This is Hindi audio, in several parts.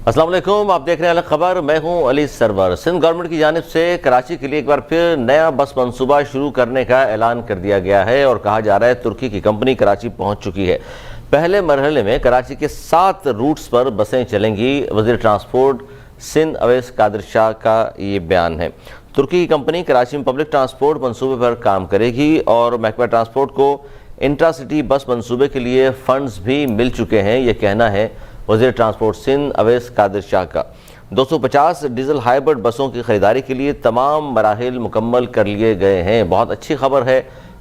अस्सलाम वालेकुम, आप देख रहे हैं अलग खबर। मैं हूं अली सरवर। सिंध गवर्नमेंट की जानिब से कराची के लिए एक बार फिर नया बस मंसूबा शुरू करने का ऐलान कर दिया गया है और कहा जा रहा है तुर्की की कंपनी कराची पहुंच चुकी है। पहले मरहले में कराची के 7 रूट्स पर बसें चलेंगी। वज़ीर ट्रांसपोर्ट सिंध अवैस कादिर शाह का ये बयान है। तुर्की की कंपनी कराची में पब्लिक ट्रांसपोर्ट मंसूबे पर काम करेगी और महकमा ट्रांसपोर्ट को इंट्रा सिटी बस मंसूबे के लिए फंड्स भी मिल चुके हैं, यह कहना है वज़ीर ट्रांसपोर्ट सिंध अवैस कादिर शाह का। 250 डीजल हाइब्रिड बसों की खरीदारी के लिए तमाम मराहिल मुकम्मल कर लिए गए हैं। बहुत अच्छी खबर है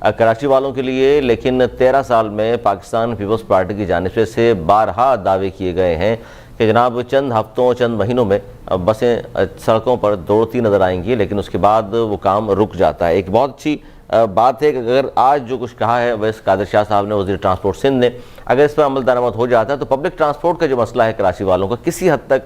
कराची वालों के लिए, लेकिन 13 साल में पाकिस्तान पीपल्स पार्टी की जानिब से बारहा दावे किए गए हैं कि जनाब चंद हफ्तों चंद महीनों में बसें सड़कों पर दौड़ती नज़र आएंगी, लेकिन उसके बाद वो काम रुक जाता है। एक बहुत अच्छी बात है कि अगर आज जो कुछ कहा है वैस कादिर शाह साहब ने, वज़ीर ट्रांसपोर्ट सिंध ने, अगर इस पर अमल दरामद हो जाता है तो पब्लिक ट्रांसपोर्ट का जो मसला है कराची वालों का किसी हद तक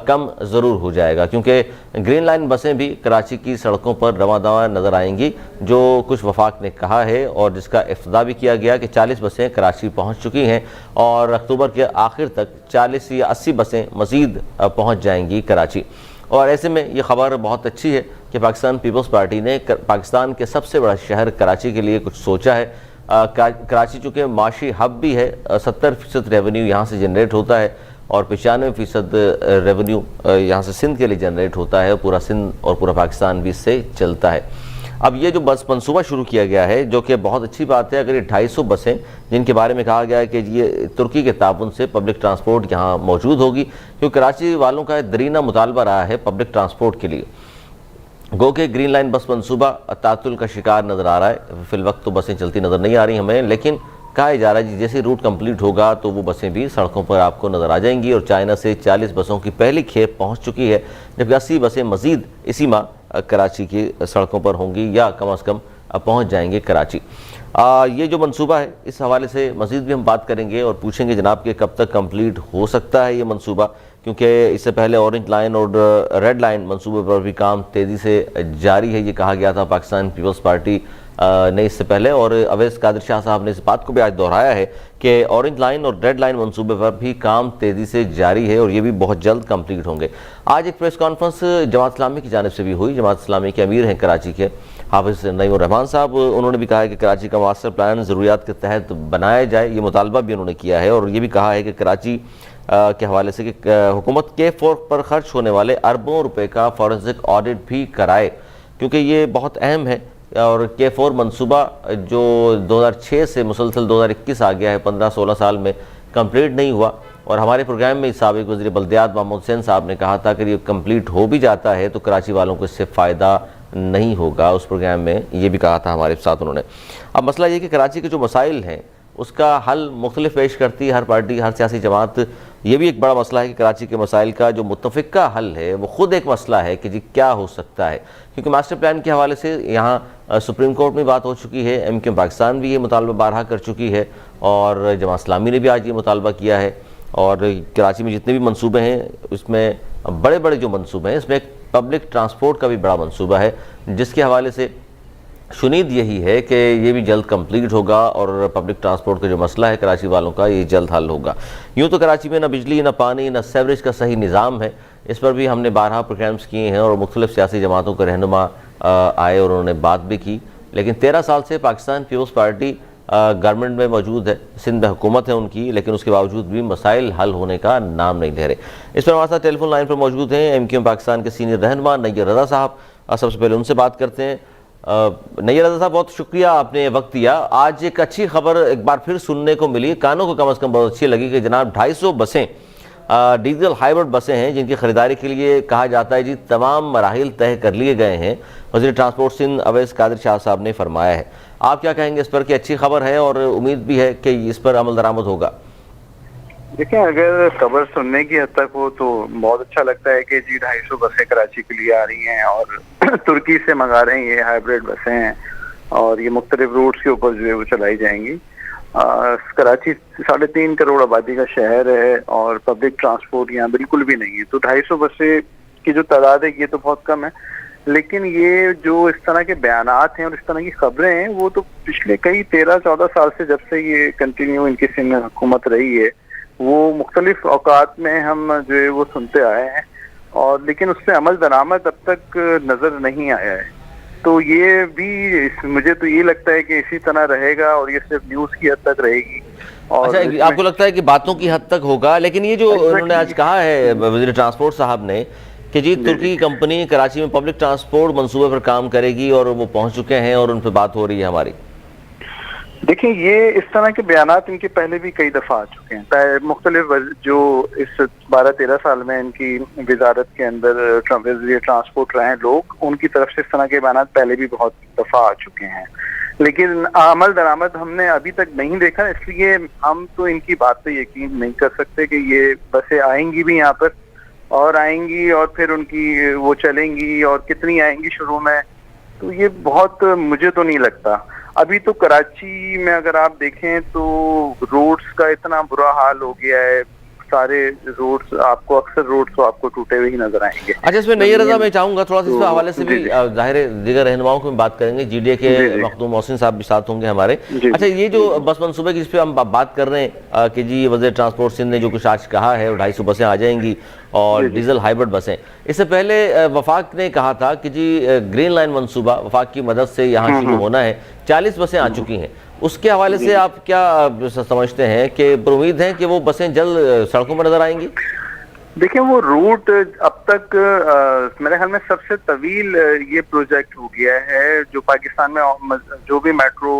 कम ज़रूर हो जाएगा, क्योंकि ग्रीन लाइन बसें भी कराची की सड़कों पर रवां दवां नज़र आएंगी। जो कुछ वफाक ने कहा है और जिसका इफ्तिदा भी किया गया कि 40 बसें कराची पहुँच चुकी हैं और अक्टूबर के आखिर तक 40 या 80 बसें मज़ीद पहुँच जाएंगी कराची। और ऐसे में ये खबर बहुत अच्छी है कि पाकिस्तान पीपल्स पार्टी ने पाकिस्तान के सबसे बड़ा शहर कराची के लिए कुछ सोचा है। कराची चूँकि माशी हब भी है, 70% रेवेन्यू यहाँ से जनरेट होता है और 95% रेवेन्यू यहाँ से सिंध के लिए जनरेट होता है। पूरा सिंध और पूरा पाकिस्तान भी इससे चलता है। अब ये जो बस मंसूबा शुरू किया गया है, जो कि बहुत अच्छी बात है, अगर ये 250 बसें जिनके बारे में कहा गया है कि ये तुर्की के ताउन से पब्लिक ट्रांसपोर्ट यहाँ मौजूद होगी, क्योंकि कराची वालों का दरीना मुतालबा रहा है पब्लिक ट्रांसपोर्ट के लिए। गो के ग्रीन लाइन बस मंसूबा तातुल का शिकार नज़र आ रहा है। फिल वक्त तो बसें चलती नज़र नहीं आ रही हमें, लेकिन कहा जा रहा है जैसे रूट कंप्लीट होगा तो वो बसें भी सड़कों पर आपको नज़र आ जाएंगी। और चाइना से 40 बसों की पहली खेप पहुंच चुकी है, जबकि 80 बसें मज़ीद इसी माह कराची की सड़कों पर होंगी या कम अज़ कम पहुंच जाएंगे कराची। ये जो मंसूबा है, इस हवाले से मज़ीद भी हम बात करेंगे और पूछेंगे जनाब के कब तक कंप्लीट हो सकता है ये मंसूबा, क्योंकि इससे पहले ऑरेंज लाइन और रेड लाइन मंसूबे पर भी काम तेज़ी से जारी है। ये कहा गया था पाकिस्तान पीपल्स पार्टी ने इससे पहले, और अवैस कादिर शाह साहब ने इस बात को भी आज दोहराया है कि ऑरेंज लाइन और रेड लाइन मंसूबे पर भी काम तेज़ी से जारी है और ये भी बहुत जल्द कंप्लीट होंगे। आज एक प्रेस कॉन्फ्रेंस जमात इस्लामी की जानिब से भी हुई। जमात इस्लामी के अमीर हैं कराची के हाफिज़ नईमुर रहमान साहब, उन्होंने भी कहा है कि कराची का मास्टर प्लान ज़रूरियात के तहत बनाया जाए। ये मुतालबा भी उन्होंने किया है और ये भी कहा है कि कराची के हवाले से कि हुकूमत K4 पर खर्च होने वाले अरबों रुपए का फॉरेंसिक ऑडिट भी कराए, क्योंकि ये बहुत अहम है। और K4 मंसूबा जो 2006 से मुसलसल 2021 आ गया है, 15-16 साल में कंप्लीट नहीं हुआ। और हमारे प्रोग्राम में साबिक़ वज़ीर बल्दियात महमूद हुसैन साहब ने कहा था कि ये कंप्लीट हो भी जाता है तो कराची वालों को इससे फ़ायदा नहीं होगा। उस प्रोग्राम में ये भी कहा था हमारे साथ उन्होंने। अब मसला ये कि कराची के जो मसाइल हैं उसका हल मुख्तलिफ पेश करती है हर पार्टी, हर सियासी जमात। ये भी एक बड़ा मसला है कि कराची के मसाइल का जो मुत्तफ़िका हल है वो ख़ुद एक मसला है कि जी क्या हो सकता है, क्योंकि मास्टर प्लान के हवाले से यहाँ सुप्रीम कोर्ट में बात हो चुकी है। MQ पाकिस्तान भी ये मुतालबा बारहा कर चुकी है और जमात इस्लामी ने भी आज ये मुतालबा किया है। और कराची में जितने भी मंसूबे हैं उसमें बड़े बड़े जो मंसूबे हैं, इसमें एक पब्लिक ट्रांसपोर्ट का भी बड़ा मंसूबा है, जिसके हवाले से शुनीद यही है कि ये भी जल्द कंप्लीट होगा और पब्लिक ट्रांसपोर्ट का जो मसला है कराची वालों का, ये जल्द हल होगा। यूँ तो कराची में ना बिजली, ना पानी, ना सेवरेज का सही निज़ाम है। इस पर भी हमने 12 प्रोग्राम्स किए हैं और मुख्तलिफ सियासी जमातों के रहनुमा आए और उन्होंने बात भी की। लेकिन 13 साल से पाकिस्तान पीपल्स पार्टी गवर्नमेंट में मौजूद है, सिंध में हुकूमत है उनकी, लेकिन उसके बावजूद भी मसाइल हल होने का नाम नहीं ले रहे। इस पर हमारे साथ टेलीफोन लाइन पर मौजूद हैं MQ पाकिस्तान के सीनियर रहनुमा नैयर रज़ा साहब। सबसे पहले उनसे बात करते हैं। नैयर रज़ा साहब, बहुत शुक्रिया आपने वक्त दिया। आज एक अच्छी खबर एक बार फिर सुनने को मिली, कानों को कम अज़ कम बहुत अच्छी लगी कि जनाब 250 बसें डीजल हाइब्रिड बसें हैं जिनकी ख़रीदारी के लिए कहा जाता है जी तमाम मराहिल तय कर लिए गए हैं। वज़ीर ट्रांसपोर्ट सिंध अवैस कादिर शाह साहब ने फरमाया है। आप क्या कहेंगे इस पर कि अच्छी खबर है और उम्मीद भी है कि इस पर अमल दरामद होगा? देखिए, अगर खबर सुनने की हद तक हो तो बहुत अच्छा लगता है कि जी 250 बसें कराची के लिए आ रही हैं और तुर्की से मंगा रहे हैं। ये हाइब्रिड बसें हैं और ये मुख्तलिफ रूट्स के ऊपर जो है वो चलाई जाएंगी। कराची 3.5 करोड़ आबादी का शहर है और पब्लिक ट्रांसपोर्ट यहाँ बिल्कुल भी नहीं है, तो 250 बसें की जो तादाद है ये तो बहुत कम है। लेकिन ये जो इस तरह के बयानात हैं और इस तरह की खबरें हैं वो तो पिछले कई 13-14 साल से, जब से ये कंटिन्यू इनकी सिंध में हुकूमत रही है, वो मुख्तलिफ औकात में हम जो है वो सुनते आए हैं, और लेकिन उससे अमल दरामद अब तक नजर नहीं आया है। तो ये भी मुझे तो ये लगता है कि इसी तरह रहेगा और ये सिर्फ न्यूज की हद तक रहेगी। और अच्छा, आपको लगता है कि बातों की हद तक होगा, लेकिन ये जो उन्होंने आज कहा है वज़ीर ट्रांसपोर्ट साहब ने कि जी तुर्की की कंपनी कराची में पब्लिक ट्रांसपोर्ट मंसूबे पर काम करेगी और वो पहुंच चुके हैं और उन पर बात हो रही है हमारी। देखिए, ये इस तरह के बयानात इनके पहले भी कई दफा आ चुके हैं। मुख्तलिफ जो इस 12-13 साल में इनकी वजारत के अंदर वज़ीर ट्रांसपोर्ट रहे हैं लोग, उनकी तरफ से इस तरह के बयानात पहले भी बहुत दफा आ चुके हैं, लेकिन अमल दरामद हमने अभी तक नहीं देखा। इसलिए हम तो इनकी बात पे यकीन नहीं कर सकते कि ये बसें आएंगी भी यहाँ पर और आएंगी और फिर उनकी वो चलेंगी, और कितनी आएंगी शुरू में, तो ये बहुत मुझे तो नहीं लगता। अभी तो कराची में अगर आप देखें तो रोड्स का इतना बुरा हाल हो गया है, सारे रोड्स आपको, अक्सर रोड्स तो आपको टूटे हुए ही नजर आएंगे। अच्छा, इसमें नैयर रज़ा मैं चाहूंगा थोड़ा सा इस हवाले से भी जाहिर है दीगर रहनुमाओं को बात करेंगे, जीडीए के मखदूम मोहसिन साहब भी साथ होंगे हमारे। अच्छा, ये जो बस मंसूबे की जिस पे हम बात कर रहे हैं कि जी वज़ीर ट्रांसपोर्ट सिंध ने जो कुछ आज कहा है 250 बसें आ जाएंगी और डीजल हाइब्रिड बसें, इससे पहले वफाक ने कहा था कि जी ग्रीन लाइन मंसूबा वफाक की मदद से यहाँ शुरू होना है, 40 बसें आ चुकी हैं। उसके हवाले से आप क्या समझते हैं कि उम्मीद है कि वो बसें जल्द सड़कों पर नजर आएंगी? देखिए, वो रूट अब तक मेरे ख्याल में सबसे तवील ये प्रोजेक्ट हो गया है जो पाकिस्तान में जो भी मेट्रो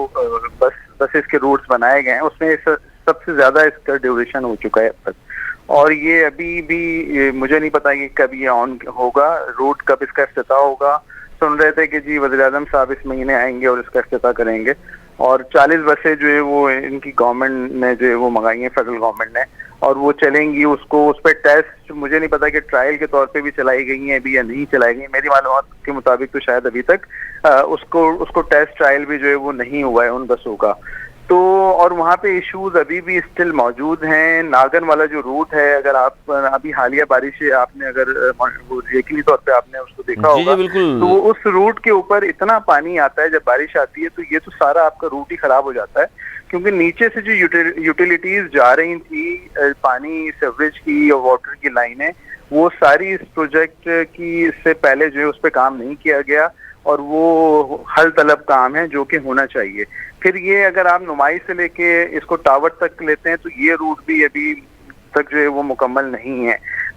बसेस के रूट्स बनाए गए हैं उसमें सबसे ज्यादा इसका ड्यूरेशन हो चुका है अब तक। और ये अभी भी मुझे नहीं पता कि कब ये ऑन होगा, रूट कब इसका इफ्तिताह होगा। सुन रहे थे कि जी वज़ीर आज़म साहब इस महीने आएंगे और इसका इफ्तिताह करेंगे, और 40 बसें जो है वो इनकी गवर्नमेंट ने जो है वो मंगाई हैं, फेडरल गवर्नमेंट ने, और वो चलेंगी। उसको उस पर टेस्ट मुझे नहीं पता कि ट्रायल के तौर पे भी चलाई गई हैं अभी या नहीं चलाई गई। मेरी मालूमात के मुताबिक तो शायद अभी तक उसको टेस्ट ट्रायल भी जो है वो नहीं हुआ है उन बसों का। तो और वहाँ पे इश्यूज अभी भी स्टिल मौजूद हैं। नागन वाला जो रूट है, अगर आप अभी हालिया बारिश आपने अगर वो यकीनी तौर पे आपने उसको देखा होगा, तो उस रूट के ऊपर इतना पानी आता है जब बारिश आती है, तो ये तो सारा आपका रूट ही खराब हो जाता है, क्योंकि नीचे से जो यूटिलिटीज जा रही थी, पानी सीवरेज की और वाटर की लाइनें, वो सारी इस प्रोजेक्ट की से पहले जो है उस पर काम नहीं किया गया, और वो हल तलब काम है जो कि होना चाहिए। फिर ये अगर आप नुमाई से लेके इसको टावर तक लेते हैं तो ये रूट भी अभी तक जो है वो मुकम्मल नहीं है।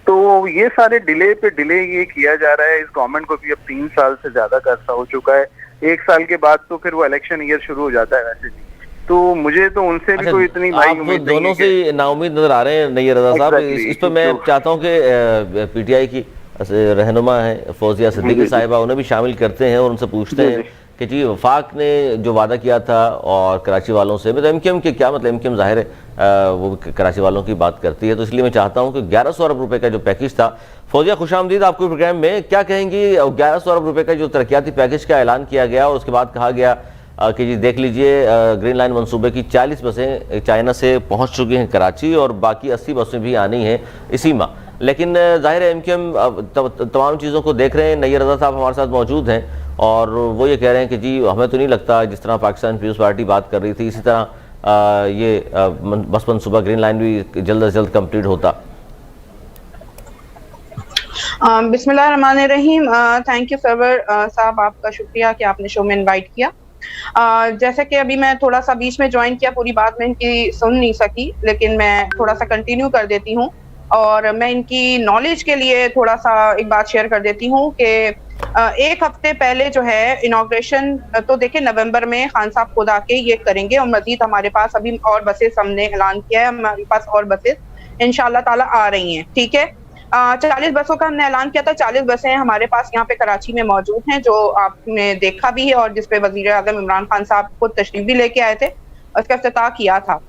तो ये सारे डिले पे डिले ये किया जा रहा है। इस गवर्नमेंट को भी अब 3 साल से ज्यादा का अर्सा हो चुका है। 1 साल के बाद तो फिर वो इलेक्शन ईयर शुरू हो जाता है वैसे भी। तो मुझे तो उनसे भी कोई इतनी भाई उम्मीद नहीं है। दोनों से नाउम्मीद नजर आ रहे हैं नैयर रज़ा साहब। इस पर मैं चाहता हूँ कि पीटीआई की रहनुमा है फौजिया सिद्दीकी साहिबा, उन्हें भी शामिल करते हैं और उनसे पूछते हैं कि जी वफाक ने जो वादा किया था और कराची वालों से, मतलब एमकेएम के क्या मतलब, एमकेएम जाहिर है वो कराची वालों की बात करती है, तो इसलिए मैं चाहता हूं कि 1100 अरब रुपए का जो पैकेज था, फौजिया खुशामदीद आपको प्रोग्राम में, क्या कहेंगी 1100 अरब रुपए का जो तरक्याती पैकेज का ऐलान किया गया और उसके बाद कहा गया कि जी देख लीजिए ग्रीन लाइन मंसूबे की 40 बसें चाइना से पहुँच चुकी हैं कराची और बाकी 80 बसें भी आनी हैं इसी माह, लेकिन जाहिर है एमकेएम तमाम चीज़ों को देख रहे हैं। नैयर रज़ा साहब हमारे साथ मौजूद हैं और वो ये कह रहे हैं कि जी हमें तो नहीं लगता जिस तरह पाकिस्तान पीपल्स पार्टी बात कर रही थी इसी तरह ये बस मनसूबा ग्रीन लाइन भी जल्द से जल्द कंप्लीट होता। बिस्मिल्लाहिर्रहमानिर्रहीम। थैंक यू सरवर साहब, आपका शुक्रिया कि आपने शो में इनवाइट किया। जैसे कि अभी मैं थोड़ा सा बीच में ज्वाइन किया, पूरी बात मैं इनकी सुन नहीं सकी, लेकिन मैं थोड़ा सा कंटिन्यू कर देती हूँ और मैं इनकी नॉलेज के लिए थोड़ा सा एक बात शेयर कर देती हूँ कि 1 हफ्ते पहले जो है इनॉग्रेशन, तो देखिए नवंबर में खान साहब खुद आके ये करेंगे और मजीद हमारे पास अभी और बसेस हमने ऐलान किया है, हमारे पास और बसेस इंशाल्लाह ताला आ रही हैं। ठीक है, 40 बसों का हमने ऐलान किया था। 40 बसें हमारे पास यहाँ पे कराची में मौजूद हैं, जो आपने देखा भी है और जिसपे वजीर आज़म इमरान खान साहब खुद तशरीफ भी लेके आए थे, उसका इफ्तिताह किया था।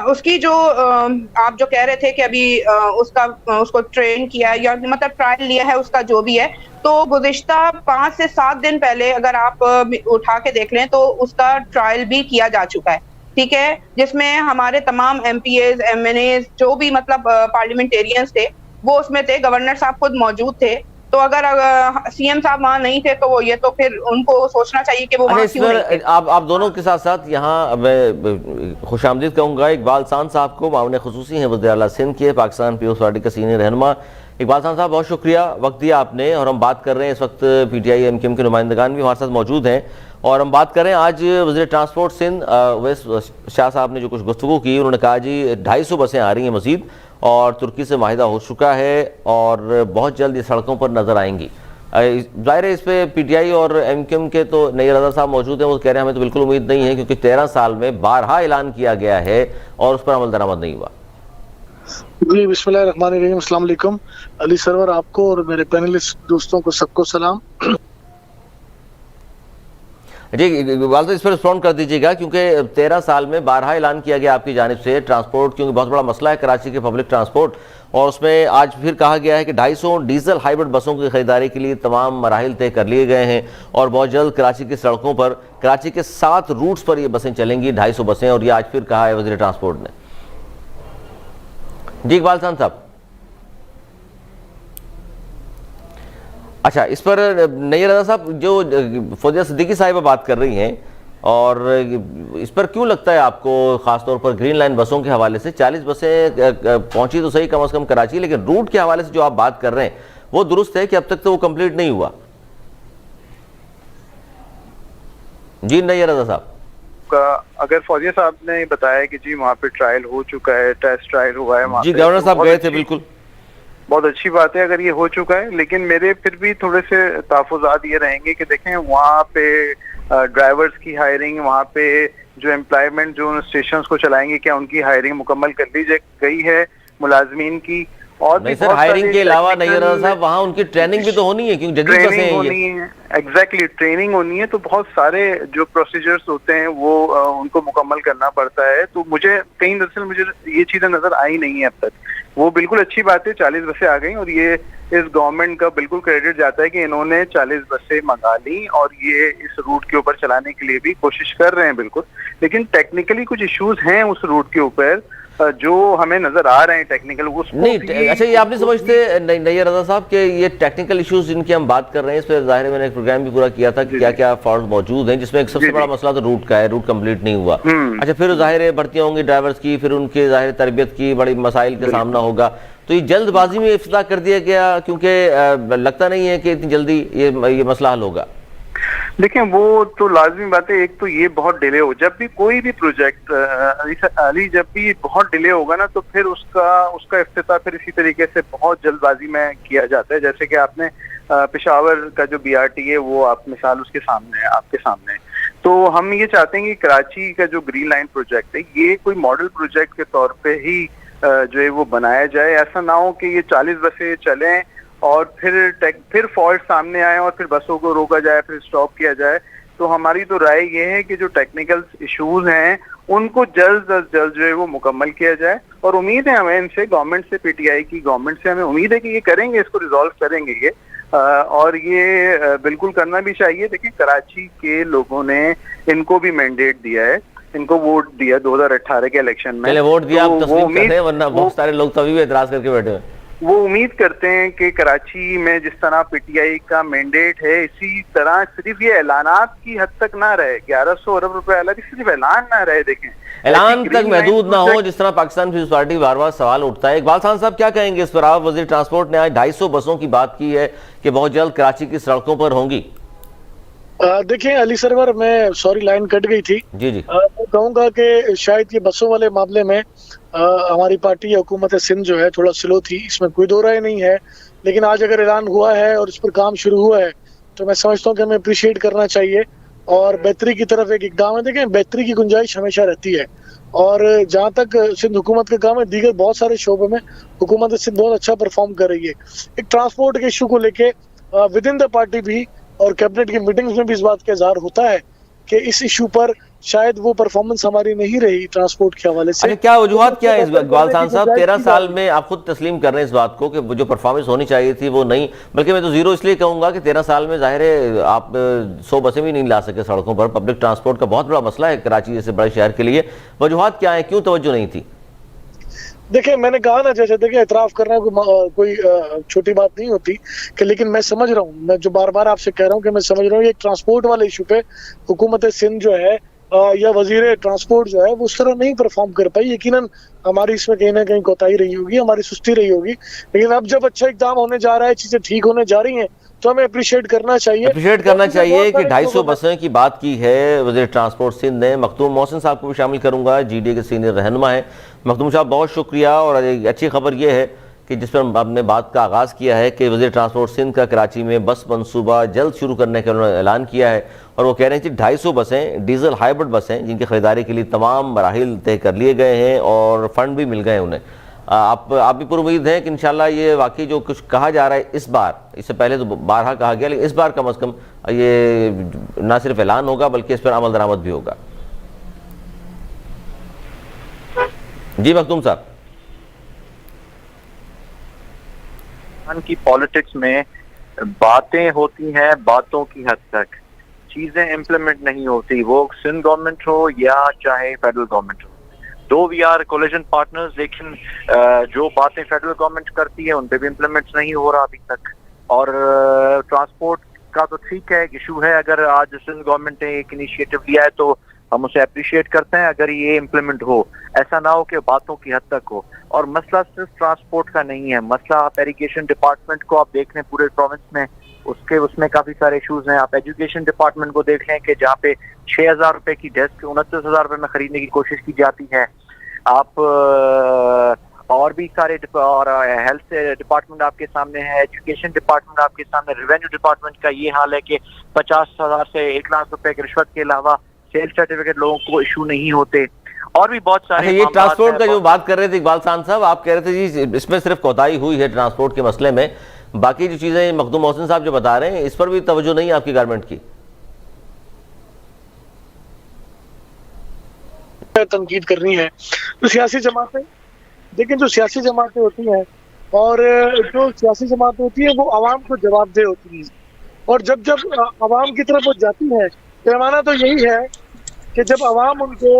उसकी जो आप जो कह रहे थे कि अभी उसको ट्रेन किया है या मतलब ट्रायल लिया है, उसका जो भी है, तो गुज़िश्ता 5 से 7 दिन पहले अगर आप उठा के देख लें तो उसका ट्रायल भी किया जा चुका है। ठीक है, जिसमें हमारे तमाम MPAs MNAs जो भी मतलब पार्लियामेंटेरियंस थे वो उसमें थे, गवर्नर साहब खुद मौजूद थे तो अगर सीएम साहब वहां नहीं थे तो ये तो फिर उनको सोचना चाहिए कि वो अच्छा, वहां इस क्यों नहीं थे। पर आप दोनों के साथ साथ यहाँ मैं खुशामदीद कहूँगा इकबाल सान साहब को, मामले खुसूसी हैं वज़ीर आला सिंध के, पाकिस्तान पीपल्स पार्टी का सीनियर रहनुमा। इकबाल सान साहब बहुत शुक्रिया, वक्त दिया आपने। और हम बात कर रहे हैं इस वक्त PTI MKM के नुमाइंदगान भी हमारे साथ मौजूद हैं, और हम बात कर रहे हैं आज वज़ीर ट्रांसपोर्ट सिंध अवैस शाह साहब ने जो कुछ गुफ्तगू की। उन्होंने कहा जी 250 बसें आ रही हैं मज़ीद, और तुर्की से माहिदा हो चुका है और बहुत जल्द ये सड़कों पर नज़र आएंगी। जाहिर है इस पे PTI और MKM के तो नईर रज़ा साहब मौजूद हैं, वो कह रहे हैं हमें तो बिल्कुल उम्मीद नहीं है, क्योंकि 13 साल में बारहा ऐलान किया गया है और उस पर अमल दरामद नहीं हुआ। जी बिस्मिल्लाहिर्रहमानिर्रहीम, अस्सलाम वालेकुम। अली सरवर आपको और मेरे पैनलिस्ट दोस्तों को सबको सलाम। जी इकबाल साहब, इस पर रिस्पॉन्ड कर दीजिएगा, क्योंकि 13 साल में बारहा ऐलान किया गया आपकी जानिब से ट्रांसपोर्ट, क्योंकि बहुत बड़ा मसला है कराची के पब्लिक ट्रांसपोर्ट, और उसमें आज फिर कहा गया है कि 250 डीजल हाइब्रिड बसों की खरीदारी के लिए तमाम मराहिल तय कर लिए गए हैं, और बहुत जल्द कराची की सड़कों पर कराची के 7 रूट्स पर ये बसें चलेंगी, 250 बसें, और ये आज फिर कहा है वज़ीर ट्रांसपोर्ट ने। जी इकबाल साहब, अच्छा इस पर नईर रज़ा साहब, जो फौजिया सिद्दीकी साहिबा बात कर रही हैं, और इस पर क्यों लगता है आपको खासतौर पर ग्रीन लाइन बसों के हवाले से 40 बसें पहुंची तो सही कम से कम कराची, लेकिन रूट के हवाले से जो आप बात कर रहे हैं वो दुरुस्त है कि अब तक तो वो कंप्लीट नहीं हुआ? जी नईर रज़ा साहब का अगर फौजिया साहब ने बताया कि जी वहाँ पे ट्रायल हो चुका है, टेस्ट ट्रायल हुआ है वहाँ जी, पे, गवर्नर साहब गए थे, अच्छी- बिल्कुल बहुत अच्छी बात है अगर ये हो चुका है, लेकिन मेरे फिर भी थोड़े से तहफ़्फ़ुज़ात ये रहेंगे कि देखें वहाँ पे ड्राइवर्स की हायरिंग, वहाँ पे जो एम्प्लॉयमेंट जो स्टेशंस को चलाएंगे, क्या उनकी हायरिंग मुकम्मल कर ली गई है मुलाजमीन की? और नहीं सर, हायरिंग के अलावा नईर रज़ा साहब वहाँ उनकी ट्रेनिंग भी तो होनी है, क्योंकि जदीद बसें ट्रेनिंग हैं होनी ये। है, एग्जैक्टली ट्रेनिंग होनी है, तो बहुत सारे जो प्रोसीजर्स होते हैं वो उनको मुकम्मल करना पड़ता है। तो मुझे कहीं दरअसल मुझे ये चीजें नजर आई नहीं है अब तक। वो बिल्कुल अच्छी बात है, 40 बसें आ गई, और ये इस गवर्नमेंट का बिल्कुल क्रेडिट जाता है कि इन्होंने 40 बसें मंगा ली और ये इस रूट के ऊपर चलाने के लिए भी कोशिश कर रहे हैं बिल्कुल। लेकिन टेक्निकली कुछ इश्यूज हैं उस रूट के ऊपर जो हमें नजर आ रहे हैं टेक्निकल। नहीं अच्छा, ये आप नहीं समझते नईर रज़ा साहब कि ये टेक्निकल इश्यूज जिनकी हम बात कर रहे हैं, इस पर जाहिर है मैंने एक प्रोग्राम भी पूरा किया था कि क्या क्या फॉल्ट मौजूद हैं, जिसमें एक सबसे बड़ा मसला तो रूट का है, रूट कंप्लीट नहीं हुआ। अच्छा, फिर जाहिर है भर्तियां होंगी ड्राइवर्स की, फिर उनके जाहिर तरबियत की बड़ी मसाइल का सामना होगा, तो ये जल्दबाजी में इफ्तिताह कर दिया गया, क्योंकि लगता नहीं है कि इतनी जल्दी ये मसला हल होगा। देखिए वो तो लाजमी बात है, एक तो ये बहुत डिले हो, जब भी कोई भी प्रोजेक्ट अली जब भी बहुत डिले होगा ना, तो फिर उसका इफ्तिताह फिर इसी तरीके से बहुत जल्दबाजी में किया जाता है। जैसे कि आपने पेशावर का जो BRT है वो आप मिसाल उसके सामने है, आपके सामने। तो हम ये चाहते हैं कि कराची का जो ग्रीन लाइन प्रोजेक्ट है ये कोई मॉडल प्रोजेक्ट के तौर पे ही जो है वो बनाया जाए। ऐसा ना हो कि ये 40 बसें चलें और फिर फॉल्ट सामने आए और फिर बसों को रोका जाए, फिर स्टॉप किया जाए। तो हमारी तो राय ये है कि जो टेक्निकल इश्यूज हैं उनको जल्द अज जल्द जो है वो मुकम्मल किया जाए, और उम्मीद है हमें इनसे, गवर्नमेंट से, PTI की गवर्नमेंट से हमें उम्मीद है कि ये करेंगे, इसको रिजॉल्व करेंगे ये, और ये बिल्कुल करना भी चाहिए। देखिए कराची के लोगों ने इनको भी मैंडेट दिया है, इनको वोट दिया 2018 के इलेक्शन में। पहले वोट दिया, तो आप तस्लीम कर रहे हैं, वरना बहुत सारे लोग तभी भी एतराज करके बैठे हैं। वो उम्मीद करते हैं कि कराची में जिस तरह PTI का मैंडेट है, इसी तरह सिर्फ ये ऐलानात की हद तक ना रहे, 1100 अरब रुपए अलग सिर्फ ऐलान ना रहे। देखें ऐलान तक महदूद ना हो, जिस तरह पाकिस्तान पीपल्स पार्टी बार बार सवाल उठता है। इकबाल साहब क्या कहेंगे इस पर? आप वजीर ट्रांसपोर्ट ने आज 250 बसों की बात की है कि बहुत जल्द कराची की सड़कों पर होंगी। देखिए अली सरवर, मैं सॉरी लाइन कट गई थी। जी जी, मैं कहूँगा कि शायद ये बसों वाले मामले में हमारी पार्टी हुकूमत सिंध जो है थोड़ा स्लो थी, इसमें कोई दो राय नहीं है। लेकिन आज अगर ऐलान हुआ है और इस पर काम शुरू हुआ है तो मैं समझता हूँ कि हमें अप्रिशिएट करना चाहिए और बेहतरी की तरफ एक इकदाम है। देखें बेहतरी की गुंजाइश हमेशा रहती है, और जहाँ तक सिंध हुकूमत का काम है, दीगर बहुत सारे शोबों में हुकूमत सिंध बहुत अच्छा परफॉर्म कर रही है। एक ट्रांसपोर्ट के इशू को लेके विद इन द पार्टी भी और कैबिनेट की मीटिंग्स में भी इस बात का इजहार होता है कि इस इशू पर शायद वो परफॉर्मेंस हमारी नहीं रही ट्रांसपोर्ट के हवाले से। क्या वजूहत क्या है इकबाल साहब? 13 साल में आप खुद तस्लीम कर रहे हैं इस बात को कि जो परफॉर्मेंस होनी चाहिए थी वो नहीं, बल्कि मैं तो जीरो इसलिए कहूंगा कि 13 साल में जाहिर है आप 100 बसें भी नहीं ला सके सड़कों पर। पब्लिक ट्रांसपोर्ट का बहुत बड़ा मसला है कराची जैसे बड़े शहर के लिए। वजूहत क्या है, क्यों तवज्जो नहीं थी? देखिए मैंने कहा ना, जैसे देखिए एतराफ़ करना कोई छोटी बात नहीं होती कि, लेकिन मैं समझ रहा हूँ, मैं जो बार-बार आपसे कह रहा हूँ कि मैं समझ रहा हूँ, ये ट्रांसपोर्ट वाले इश्यू पे हुकूमत सिंध जो है या वज़ीर ट्रांसपोर्ट जो है वो उस तरह नहीं परफ़ॉर्म कर पाई। यकीनन हमारी इसमें कहीं न कहीं कोताही रही होगी, हमारी सुस्ती रही होगी। लेकिन अब जब अच्छा इक़दाम होने जा रहा है, चीज़ें ठीक होने जा रही हैं, तो हमें अप्रिशिएट करना चाहिए। अप्रिशिएट करना चाहिए कि 250 बसें की बात की है वज़ीर ट्रांसपोर्ट सिंध ने। मखदूम मोहसिन साहब को भी शामिल करूंगा, जीडीए के सीनियर रहनुमा है। मखदूम साहब बहुत शुक्रिया। और एक अच्छी खबर यह है कि जिस पर आपने बात का आगाज़ किया है कि वज़ीर ट्रांसपोर्ट सिंध का कराची में बस मनसूबा जल्द शुरू करने का उन्होंने ऐलान किया है। और वो कह रहे हैं कि 250 बसें डीजल हाइब्रिड बसें जिनकी खरीदारी के लिए तमाम मराहिल तय कर लिए गए हैं और फंड भी मिल गए हैं उन्हें। आप भी पूरी उम्मीद है कि इंशाल्लाह ये वाकई जो कुछ कहा जा रहा है इस बार, इससे पहले तो बारहा कहा गया, लेकिन इस बार कम अज़ कम ये ना सिर्फ ऐलान होगा बल्कि इस पर अमल दरामद भी होगा। जी मखदूम साहब। की पॉलिटिक्स में बातें होती हैं, बातों की हद तक चीजें इम्प्लीमेंट नहीं होती, वो सिंध गवर्नमेंट हो या चाहे फेडरल गवर्नमेंट हो। दो वी आर कोलिजन पार्टनर्स, लेकिन जो बातें फेडरल गवर्नमेंट करती है उन पे भी इम्प्लीमेंट नहीं हो रहा अभी तक। और ट्रांसपोर्ट का तो ठीक है, इशू है। अगर आज सिंध गवर्नमेंट ने एक इनिशिएटिव लिया है तो हम उसे अप्रिशिएट करते हैं। अगर ये इम्प्लीमेंट हो, ऐसा ना हो कि बातों की हद तक हो। और मसला सिर्फ ट्रांसपोर्ट का नहीं है, मसला आप इरिगेशन डिपार्टमेंट को आप देख लें पूरे प्रोविंस में, उसमें काफी सारे इश्यूज हैं। आप एजुकेशन डिपार्टमेंट को देख लें कि जहाँ पे 6,000 रुपए की डेस्क 29,000 रुपए में खरीदने की कोशिश की जाती है। आप और भी सारे और हेल्थ डिपार्टमेंट आपके सामने है, एजुकेशन डिपार्टमेंट आपके सामने, रेवेन्यू डिपार्टमेंट का ये हाल है कि 50,000 से 1 लाख रुपए की रिश्वत के अलावा सेल्स सर्टिफिकेट लोगों को इशू नहीं होते। और भी बहुत सारे ये ट्रांसपोर्ट का जो बात कर रहे थे इकबाल खान साहब, आप कह रहे थे जी इसमें सिर्फ कोताही हुई है ट्रांसपोर्ट के मसले में, बाकी जो चीजें मखदूम मोहसिन साहब जो बता रहे हैं इस पर भी तवज्जो नहीं है आपकी गवर्नमेंट की। तनकीद करनी है तो सियासी जमातें, लेकिन जो सियासी जमातें होती हैं और जो सियासी जमातें होती हैं वो आवाम को जवाबदेह होती हैं। और जब जब आवाम की तरफ वो जाती है, पैमाना तो यही है कि जब आवाम उनको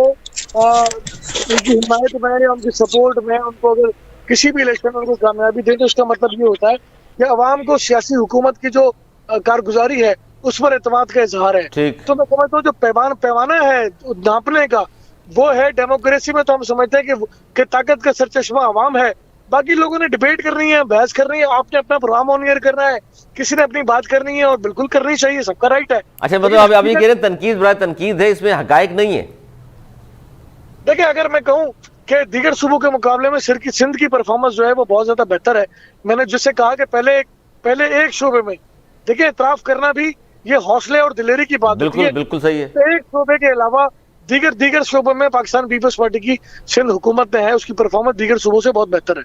उनकी हिमायत में या उनकी सपोर्ट में उनको अगर किसी भी इलेक्शन में उनको कामयाबी दे, तो उसका मतलब ये होता है कि आवाम को सियासी हुकूमत की जो कारगुजारी है उस पर एतमाद का इजहार है। तो मैं समझता हूँ जो पैमाना है नापने का, वो है डेमोक्रेसी में। तो हम समझते हैं कि ताकत का सरचश्मा आवाम है। बाकी लोगों ने डिबेट करनी है, बहस करनी है, आपने अपना प्रोग्राम ऑन एयर करना है, किसी ने अपनी बात करनी है और बिल्कुल करनी चाहिए, सबका राइट है। अच्छा मतलब आप ये कह रहे हैं तनकीद बड़ा तनकीद है, इसमें हकायक नहीं है। देखिए अगर मैं कहूँ कि दीगर सूबों के मुकाबले में सिंध की परफॉर्मेंस जो है वो बहुत ज्यादा बेहतर है। मैंने जिससे कहा कि पहले एक शोबे में देखिए इतराफ करना भी ये हौसले और दिलेरी की बात होती है। बिल्कुल सही है। तो एक शोबे के अलावा दीगर शोबों में पाकिस्तान पीपल्स पार्टी की सिंध हुकूमत में है, उसकी परफॉर्मेंस दीगर सूबों से बहुत बेहतर है।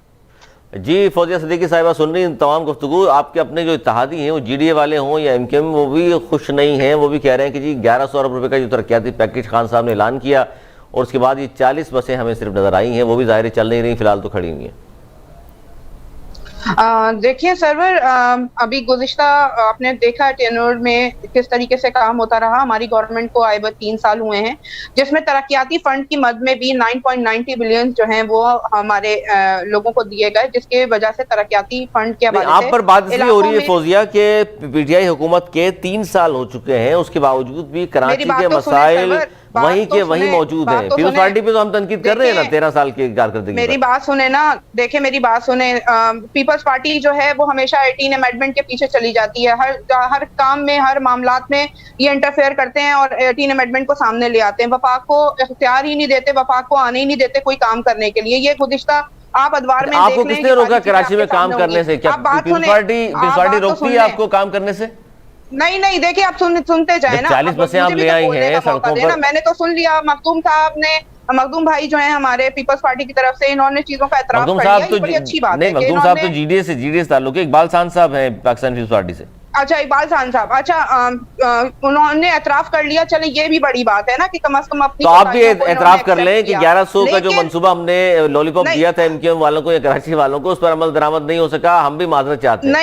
जी फौजिया सिद्दीकी साहिबा सुन रही तमाम गुफ्तगू, आपके अपने जो इत्तेहादी हैं वो जीडीए वाले हों या एमकेएम, वो भी खुश नहीं हैं। वो भी कह रहे हैं कि जी 1100 अरब रुपए का जो तरक्याती पैकेज खान साहब ने ऐलान किया और उसके बाद ये 40 बसें हमें सिर्फ नजर आई हैं, वो भी ज़ाहिर चल नहीं रही, फिलहाल तो खड़ी हुई हैं। देखिए सरवर, अभी गुज़िश्ता आपने देखा टेन्योर में किस तरीके से काम होता रहा। हमारी गवर्नमेंट को आए 3 साल हुए हैं, जिसमें तरक्याती फंड की मद में भी 9.90 बिलियन जो हैं वो हमारे लोगों को दिए गए, जिसके वजह से तरक्याती फंड के हवाले से आप पर बात इसलिए हो रही है फौजिया के पीटीआई हुकूमत के 3 साल हो चुके हैं, उसके बावजूद भी कराची के मसाइल वहीं के वहीं मौजूद हैं। पीपल्स पार्टी पे तो हम तनकीद कर रहे हैं ना 13 साल की कारकर्दगी। मेरी बात सुने ना, देखिए मेरी बात सुने। पीपल्स पार्टी जो है वो हमेशा 18 अमेंडमेंट के पीछे चली जाती है। हर काम में, हर मामलात में ये इंटरफेयर करते हैं और 18 अमेंडमेंट को सामने ले आते हैं। वफाक को इख्तियार ही नहीं देते, वफाक को आने ही नहीं देते कोई काम करने के लिए। ये गुज़िश्ता आप अदवार में आपको किसने रोका कराची में काम करने से? क्या पीपल्स पार्टी रोकती है आपको काम करने से? नहीं, देखिए आप सुनते जाए ना। 40 बसें आप ले आई हैं सड़कों पर। मैंने तो सुन लिया। मखदूम भाई जो है हमारे पीपल्स पार्टी की तरफ से, इन्होंने चीजों का एतराफ कर लिया, ये बड़ी अच्छी बात है। मखदूम साहब तो जीडीए से ताल्लुक है, इकबाल खान साहब हैं पाकिस्तान पीपल्स पार्टी से। अच्छा इकबाल खान साहब, अच्छा उन्होंने एतराफ कर लिया, चले ये भी बड़ी बात है ना कि कम से कम अपनी। तो आप भी एतराफ कर लें कि 1100 का जो मंसूबा हमने लॉलीपॉप दिया था एमकेएम वालों को या कराची वालों को, उस पर अमल दरामद नहीं हो सका, हम भी माजरत चाहते हैं।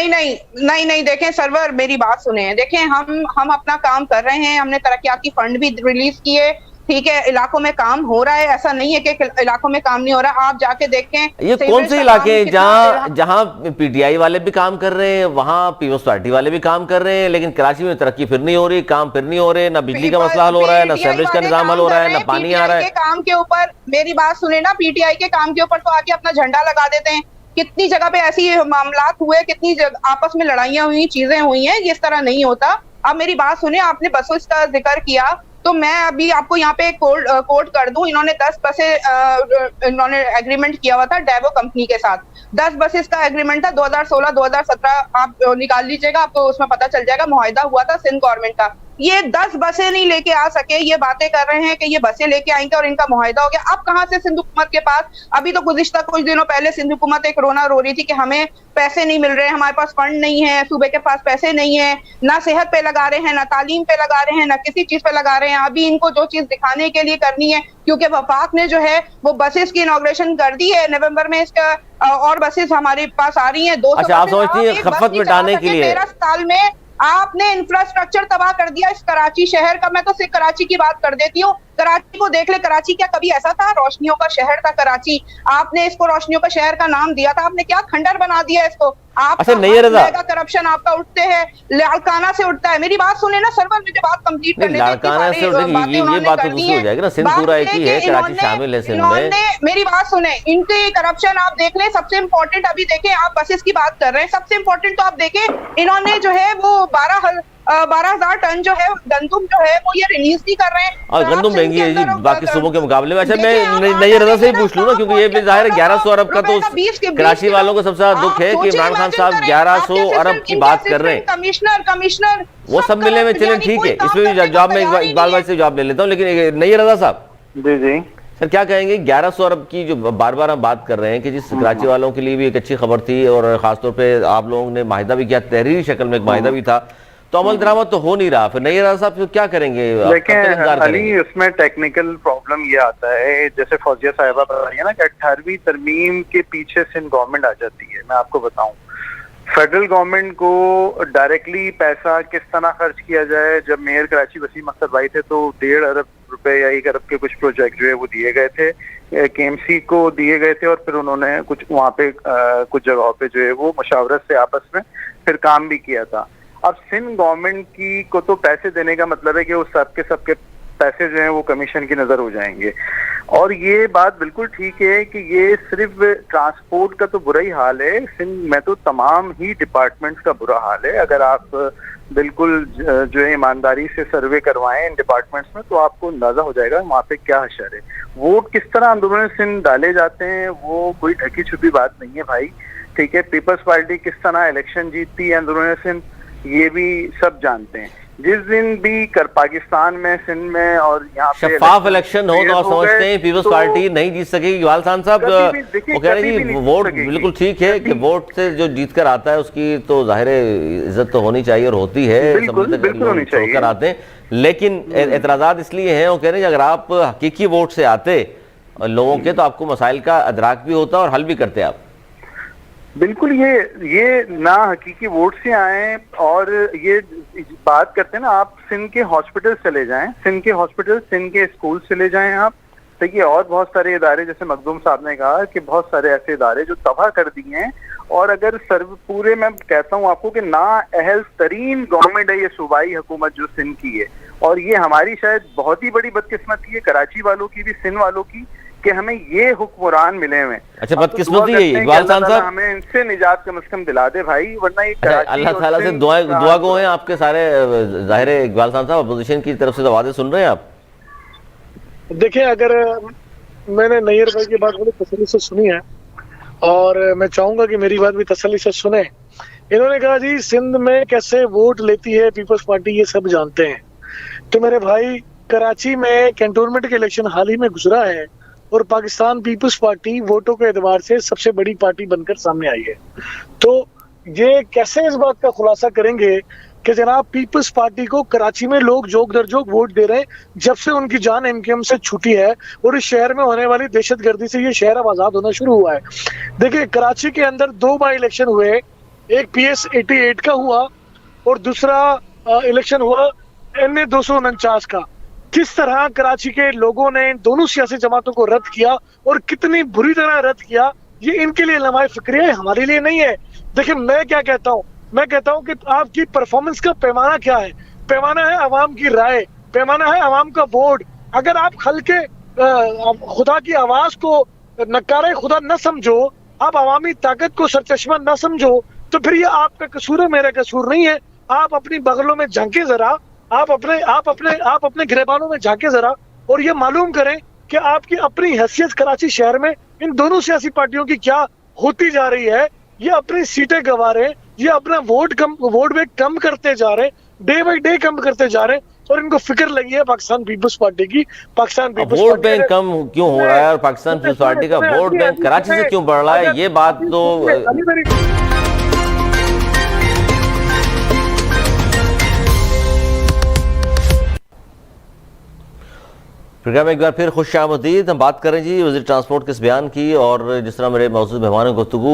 नहीं, देखें सरवर मेरी बात सुने, देखें हम अपना काम कर रहे हैं। हमने तरक्याती फंड भी रिलीज किए, ठीक है, इलाकों में काम हो रहा है, ऐसा नहीं है कि इलाकों में काम नहीं हो रहा। आप जाके देखें ये कौन से इलाके हैं जहां जहां पीटीआई वाले भी काम कर रहे हैं, वहां पीपल्स पार्टी वाले भी काम कर रहे हैं, लेकिन कराची में तरक्की फिर नहीं हो रही, काम फिर नहीं हो रहे, ना बिजली का मसला हल हो रहा है, ना सीवरेज का निजाम हल हो रहा है, ना पानी आ रहा है। काम के ऊपर मेरी बात सुने ना, पीटीआई के काम के ऊपर तो आके अपना झंडा लगा देते हैं। कितनी जगह पे ऐसी मामलात हुए, कितनी आपस में लड़ाइयां हुई, चीजें हुई हैं, इस तरह नहीं होता। अब मेरी बात सुने, आपने बसों का जिक्र किया, तो मैं अभी आपको यहाँ पे कोट कर दूं। इन्होंने 10 बसें इन्होंने एग्रीमेंट किया हुआ था डेवो कंपनी के साथ। 10 बसेस का एग्रीमेंट था 2016-2017, आप निकाल लीजिएगा, आपको उसमें पता चल जाएगा। मुआहिदा हुआ था सिंध गवर्नमेंट का। ये 10 बसें नहीं लेके आ सके, ये बातें कर रहे हैं कि ये बसें लेके आएंगे और इनका मुआहिदा हो गया। अब कहां से सिंध हुकूमत के पास? अभी तो गुज़िश्ता कुछ दिनों पहले सिंध हुकूमत एक रोना रो रही थी कि हमें पैसे नहीं मिल रहे, हमारे पास फंड नहीं है, सूबे के पास पैसे नहीं है, ना सेहत पे लगा रहे हैं, ना तालीम पे लगा रहे हैं, ना किसी चीज पे लगा रहे हैं। अभी इनको जो चीज दिखाने के लिए करनी है, क्योंकि वफाक ने जो है वो बसेस की इनॉग्रेशन कर दी है नवंबर में, इसका और बसेस हमारे पास आ रही हैं 200। अच्छा, आप समझती हैं खपत मिटाने के लिए 13 साल में आपने इंफ्रास्ट्रक्चर तबाह कर दिया इस कराची शहर का। मैं तो सिर्फ कराची की बात कर देती हूँ, कराची को देख ले। कराची क्या कभी ऐसा था? रोशनियों का शहर था कराची। आपने इसको रोशनियों का शहर का नाम दिया था, आपने क्या खंडर बना दिया इसको। आप अच्छा, नहीं रजा करप्शन आपका उठते हैं, लाड़काना से उठता है। मेरी बात सुने ना सरवर, मुझे बात कंप्लीट करने दीजिए। लाड़काना से उठेगी, ये बात तो दूसरी हो जाएगी ना। सिंध पूरा एक ही है, कराची शामिल है सिंध में। मेरी बात सुने, इनके करप्शन आप देख लें। सबसे इंपॉर्टेंट अभी देखें, आप बसेस की बात कर रहे हैं, सबसे इंपॉर्टेंट तो आप देखें, इन्होंने जो है वो 12,000 टन जो है गंदुम जो है वो ये रिलीज नहीं कर रहे हैं। और गंदुम महंगी है जी बाकी सूबों के मुकाबले में। अच्छा, मैं नई रजा से ही पूछ लूं ना, क्योंकि ये भी जाहिर है 1100 अरब का तो कराची वालों को सबसे ज्यादा दुख है कि इमरान खान साहब 1100 अरब की बात कर रहे हैं। कमिश्नर वो सब मिले में, चलें ठीक है, इसमें भी जवाब में इकबाल भाई से जवाब ले लेता हूँ। लेकिन नई रजा साहब जी जी सर, क्या कहेंगे 1100 अरब की जो बार बार हम बात कर रहे हैं कि जिस कराची वालों के लिए भी एक अच्छी खबर थी, और खासतौर पे आप लोगों ने माहिदा भी किया, तहरीरी शक्ल में एक माहिदा भी था, तो अमल दरामद तो हो नहीं रहा। फिर नई रजा साहब क्या करेंगे? लेकिन अली, उसमें टेक्निकल प्रॉब्लम ये आता है, जैसे फौजिया साहिबा बता रही है ना कि 18वीं तरमीम के पीछे सिंध गवर्नमेंट आ जाती है। मैं आपको बताऊं, फेडरल गवर्नमेंट को डायरेक्टली पैसा किस तरह खर्च किया जाए। जब मेयर कराची वसीम अख्तर भाई थे तो 1.5 अरब रुपए या 1 अरब के कुछ प्रोजेक्ट जो है वो दिए गए थे, केएमसी को दिए गए थे, और फिर उन्होंने कुछ वहाँ पे कुछ जगहों पे जो है वो मुशावरत से आपस में फिर काम भी किया था। अब सिंध गवर्नमेंट की को तो पैसे देने का मतलब है कि वो सबके पैसे जो हैं वो कमीशन की नजर हो जाएंगे। और ये बात बिल्कुल ठीक है कि ये सिर्फ ट्रांसपोर्ट का तो बुरा ही हाल है, सिंध में तो तमाम ही डिपार्टमेंट्स का बुरा हाल है। अगर आप बिल्कुल जो है ईमानदारी से सर्वे करवाएं इन डिपार्टमेंट्स में, तो आपको अंदाजा हो जाएगा वहाँ पे क्या हशर है। वोट किस तरह अंदरूनी सिंध डाले जाते हैं वो कोई ढकी छुपी बात नहीं है भाई, ठीक है। पीपल्स पार्टी किस तरह इलेक्शन जीतती है अंदरूनी सिंध, ये भी सब जानते हैं। जिस दिन भी पाकिस्तान में, सिंध में और यहाँ पे शफाफ इलेक्शन हो तो आप समझते हैं पीपल्स पार्टी नहीं जीत सकेगी? इकबाल खान साहब वो कह रहे हैं वोट बिल्कुल ठीक है कि वोट से जो जीत कर आता है उसकी तो जाहिर इज्जत तो होनी चाहिए, और होती है, छोड़कर आते हैं। लेकिन एतराजात इसलिए हैं, वो कह रहे हैं अगर आप हकीकी वोट से आते लोगों के तो आपको मसाइल का अदराक भी होता और हल भी करते आप। बिल्कुल, ये ना हकीकी वोट से आए, और ये बात करते हैं ना, आप सिंध के हॉस्पिटल चले जाएं, सिंध के हॉस्पिटल, सिंध के स्कूल चले जाएं आप, देखिए, और बहुत सारे इदारे, जैसे मखदूम साहब ने कहा कि बहुत सारे ऐसे इदारे जो तबाह कर दिए हैं। और अगर पूरे मैं कहता हूँ आपको कि ना अहल तरीन गवर्नमेंट है ये सूबाई हुकूमत जो सिंध की है, और ये हमारी शायद बहुत ही बड़ी बदकिस्मती है, कराची वालों की भी, सिंध वालों की, कि हमें ये हुक्मरान मिले हुए। अच्छा, बदकिस्मती है इकबाल खान साहब, हमें इनसे निजात कम से कम दिला दे भाई, वरना ये अल्लाह ताला से दुआ गो हैं आपके सारे। जाहिर है इकबाल खान साहब अपोजिशन की तरफ से आवाजें सुन रहे हैं आप। देखिए, अगर मैंने नैयर भाई की बात बड़ी तसल्ली से सुनी है, और मैं चाहूंगा कि मेरी बात भी तसल्ली से सुने। इन्होंने कहा जी सिंध में कैसे वोट लेती है पीपल्स पार्टी, ये सब जानते हैं। तो मेरे भाई, कराची में कैंटोनमेंट के इलेक्शन हाल ही में गुजरा है, और पाकिस्तान पीपल्स पार्टी वोटों के एतबार से सबसे बड़ी पार्टी बनकर सामने आई है। तो ये कैसे इस बात का खुलासा करेंगे कि जनाब पीपल्स पार्टी को कराची में लोग जोक दर जोक वोट दे रहे हैं जब से उनकी जान एमकेएम से छूटी है, और इस शहर में होने वाली दहशतगर्दी से ये शहर अब आजाद होना शुरू हुआ है। देखिए, कराची के अंदर 2 बार इलेक्शन हुए, एक PS 88 का हुआ और दूसरा इलेक्शन हुआ NA 249 का। किस तरह कराची के लोगों ने इन दोनों सियासी जमातों को रद्द किया और कितनी बुरी तरह रद्द किया, ये इनके लिए लम्हा फिक्रिया है, हमारे लिए नहीं है। देखिए मैं क्या कहता हूँ, मैं कहता हूँ कि आपकी परफॉर्मेंस का पैमाना क्या है? पैमाना है अवाम की राय, पैमाना है अवाम का वोट। अगर आप हल्के खुदा की आवाज को नकारे खुदा न समझो, आप अवामी ताकत को सरचश्मा न समझो, तो फिर ये आपका कसूर है, मेरा कसूर नहीं है। आप अपनी बगलों में झांके जरा, आप अपने गिरेबानों में झांके जरा और ये मालूम करें कि आपकी अपनी हैसियत कराची शहर में इन दोनों सियासी पार्टियों की क्या होती जा रही है। ये अपनी सीटें गंवा रहे, ये अपना वोट बैंक कम करते जा रहे, डे बाई डे कम करते जा रहे, और इनको फिक्र लगी है पाकिस्तान पीपल्स पार्टी की। पाकिस्तान पीपल्स वोट बैंक कम क्यों हो रहा है और पाकिस्तान पीपल्स पार्टी का वोट बैंक कराची से क्यों बढ़ रहा है, ये बात तो प्रोग्राम में एक बार फिर खुश आमदीद। हम बात करें जी वज़ीर ट्रांसपोर्ट के इस बयान की, और जिस तरह मेरे मौजूद मेहमानों को गुफ्तगू